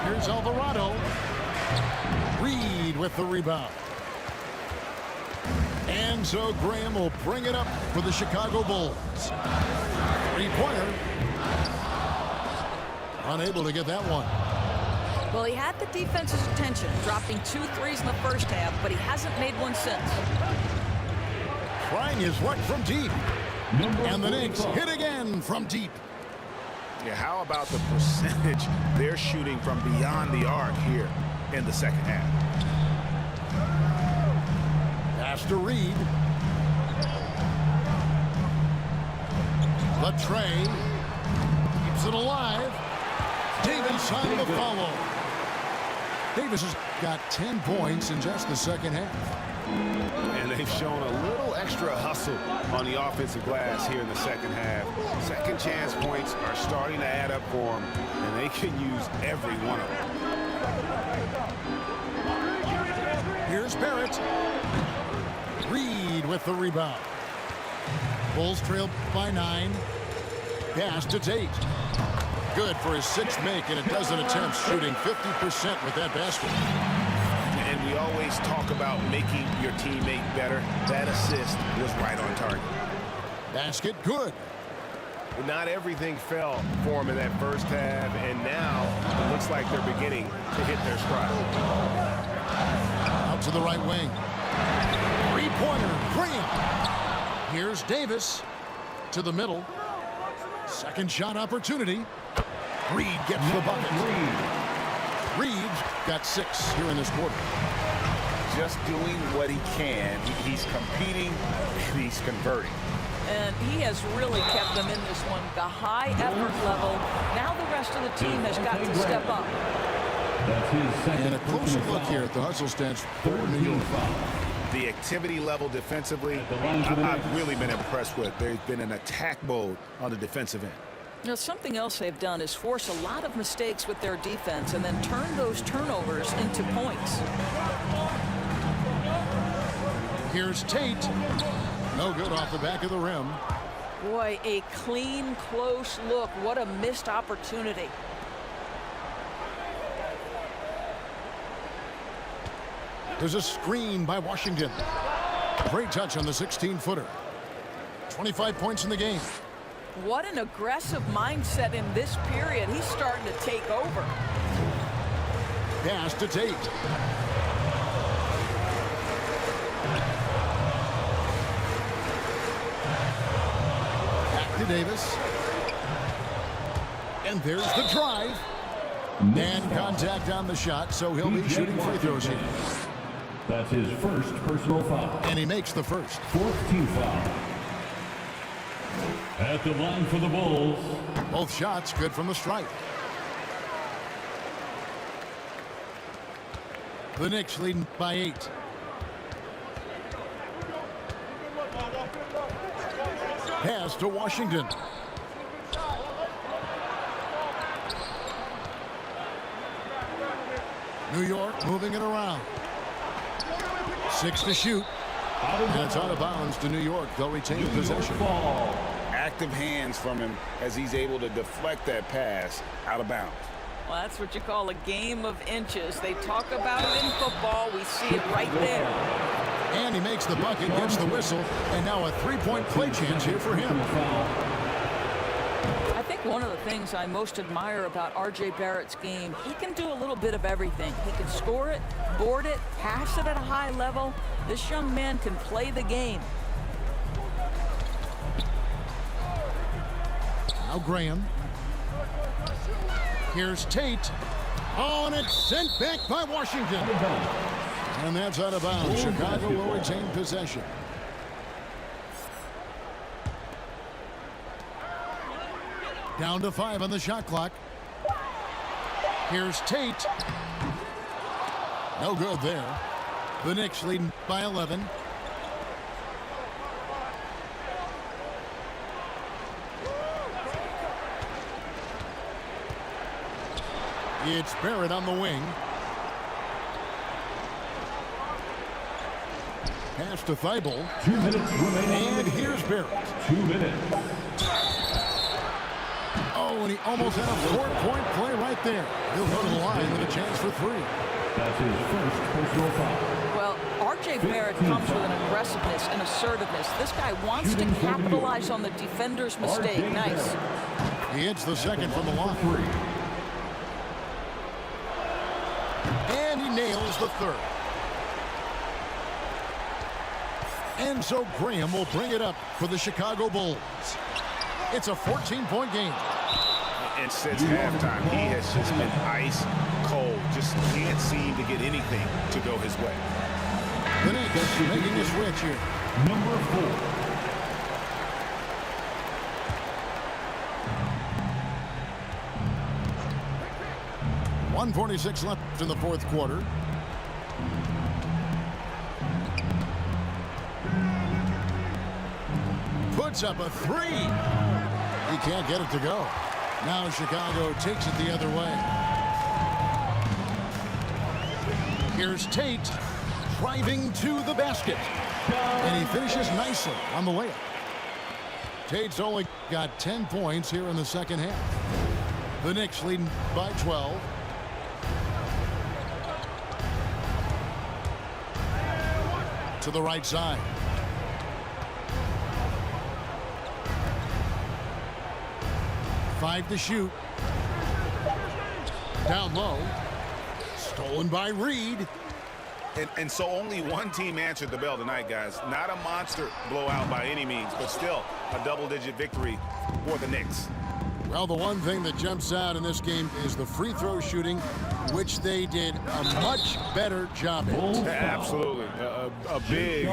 Speaker 2: Here's Alvarado. Reed with the rebound. And so Graham will bring it up for the Chicago Bulls. Three-pointer. Unable to get that one.
Speaker 5: Well, he had the defense's attention, dropping 2 threes in the first half, but he hasn't made one since.
Speaker 2: Trying his luck from deep. And the Knicks hit again from deep.
Speaker 3: Yeah, how about the percentage they're shooting from beyond the arc here in the second half?
Speaker 2: Pass to Reed. Latrey keeps it alive. Davis on the follow. Davis has got 10 points in just the second half.
Speaker 3: And they've shown a little extra hustle on the offensive glass here in the second half. Second chance points are starting to add up for them, and they can use every one of them.
Speaker 2: Here's Barrett. Reed with the rebound. Bulls trail by 9. Pass to Tate. Good for his 6th make, and a dozen attempts, shooting 50% with that basket.
Speaker 3: And we always talk about making your teammate better. That assist was right on target.
Speaker 2: Basket good.
Speaker 6: Well, not everything fell for them in that first half, and now it looks like they're beginning to hit their stride.
Speaker 2: Out to the right wing. Three-pointer, Graham. Here's Davis to the middle. Second shot opportunity. Reed gets the bucket. Reed got 6 here in this quarter.
Speaker 3: Just doing what he can. He's competing, and he's converting.
Speaker 5: And he has really kept them in this one. The high effort level. Now the rest of the team has got to step up.
Speaker 2: And a closer look here at the hustle stats for New York.
Speaker 3: The activity level defensively, I've really been impressed with. There's been an attack mode on the defensive end.
Speaker 5: Now, something else they've done is force a lot of mistakes with their defense and then turn those turnovers into points.
Speaker 2: Here's Tate. No good off the back of the rim.
Speaker 5: Boy, a clean, close look. What a missed opportunity.
Speaker 2: There's a screen by Washington. Great touch on the 16-footer. 25 points in the game.
Speaker 5: What an aggressive mindset in this period. He's starting to take over.
Speaker 2: Pass to Tate. Back to Davis. And there's the drive. And contact on the shot, so he'll be shooting free throws here.
Speaker 4: That's his first personal foul.
Speaker 2: And he makes the first.
Speaker 4: Fourth team foul. At the line for the Bulls.
Speaker 2: Both shots good from the stripe. The Knicks leading by 8. Pass to Washington. New York moving it around. 6 to shoot. And it's out of bounds to New York. They'll retain possession.
Speaker 3: Active hands from him as he's able to deflect that pass out of bounds.
Speaker 5: Well, that's what you call a game of inches. They talk about it in football. We see it right there.
Speaker 2: And he makes the bucket, gets the whistle, and now a three-point play chance here for him.
Speaker 5: I think one of the things I most admire about R.J. Barrett's game, he can do a little bit of everything. He can score it, board it, pass it at a high level. This young man can play the game.
Speaker 2: Now Graham. Here's Tate. Oh, and it's sent back by Washington. And that's out of bounds. Chicago will retain possession. Down to 5 on the shot clock. Here's Tate. No good there. The Knicks leading by 11. It's Barrett on the wing. Pass to Thibault.
Speaker 4: 2 minutes remaining.
Speaker 2: And here's Barrett.
Speaker 4: 2 minutes.
Speaker 2: Oh, and he almost had a 4-point play right there. He'll go to the line with a chance for 3.
Speaker 4: That's his first personal foul.
Speaker 5: Well, R.J. Barrett comes with an aggressiveness and assertiveness. This guy wants to capitalize on the defender's mistake. Nice.
Speaker 2: He hits the second from the line. And he nails the third. And so Graham will bring it up for the Chicago Bulls. It's a 14-point game.
Speaker 3: And since halftime, he has just been ice cold. Just can't seem to get anything to go his way.
Speaker 2: The Knicks making a switch here.
Speaker 4: Number 4.
Speaker 2: .146 left in the fourth quarter. Puts up a 3. He can't get it to go. Now Chicago takes it the other way. Here's Tate driving to the basket. And he finishes nicely on the layup. Tate's only got 10 points here in the second half. The Knicks leading by 12. To the right side. Five to shoot. Down low. Stolen by Reed.
Speaker 3: And so only one team answered the bell tonight, guys. Not a monster blowout by any means, but still a double-digit victory for the Knicks.
Speaker 2: Well, the one thing that jumps out in this game is the free throw shooting, which they did a much better job at.
Speaker 6: Absolutely. A big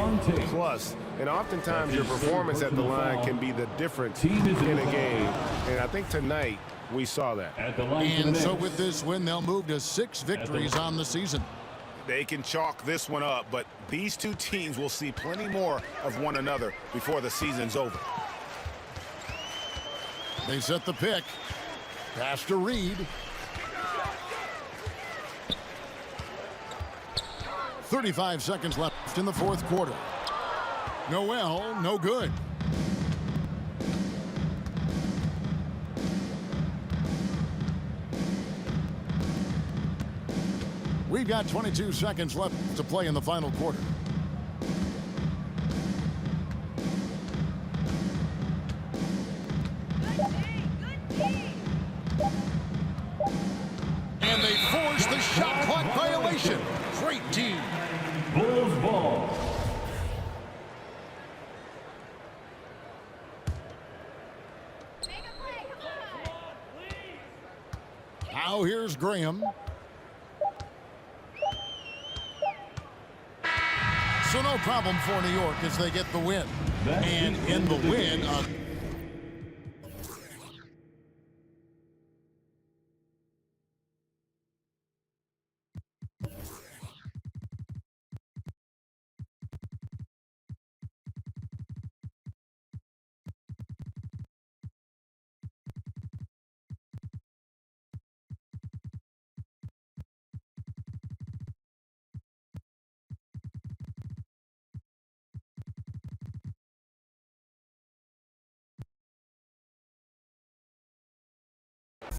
Speaker 6: plus. And oftentimes your performance at the line can be the difference in a game. And I think tonight we saw that.
Speaker 2: And so with this win, they'll move to 6 victories on the season.
Speaker 3: They can chalk this one up, but these two teams will see plenty more of one another before the season's over.
Speaker 2: They set the pick. Pass to Reed. 35 seconds left in the fourth quarter. Noel, no good. We've got 22 seconds left to play in the final quarter. And they force the shot clock violation. Great team.
Speaker 4: Bulls ball.
Speaker 2: Now here's Graham. So no problem for New York as they get the win. And in the win, a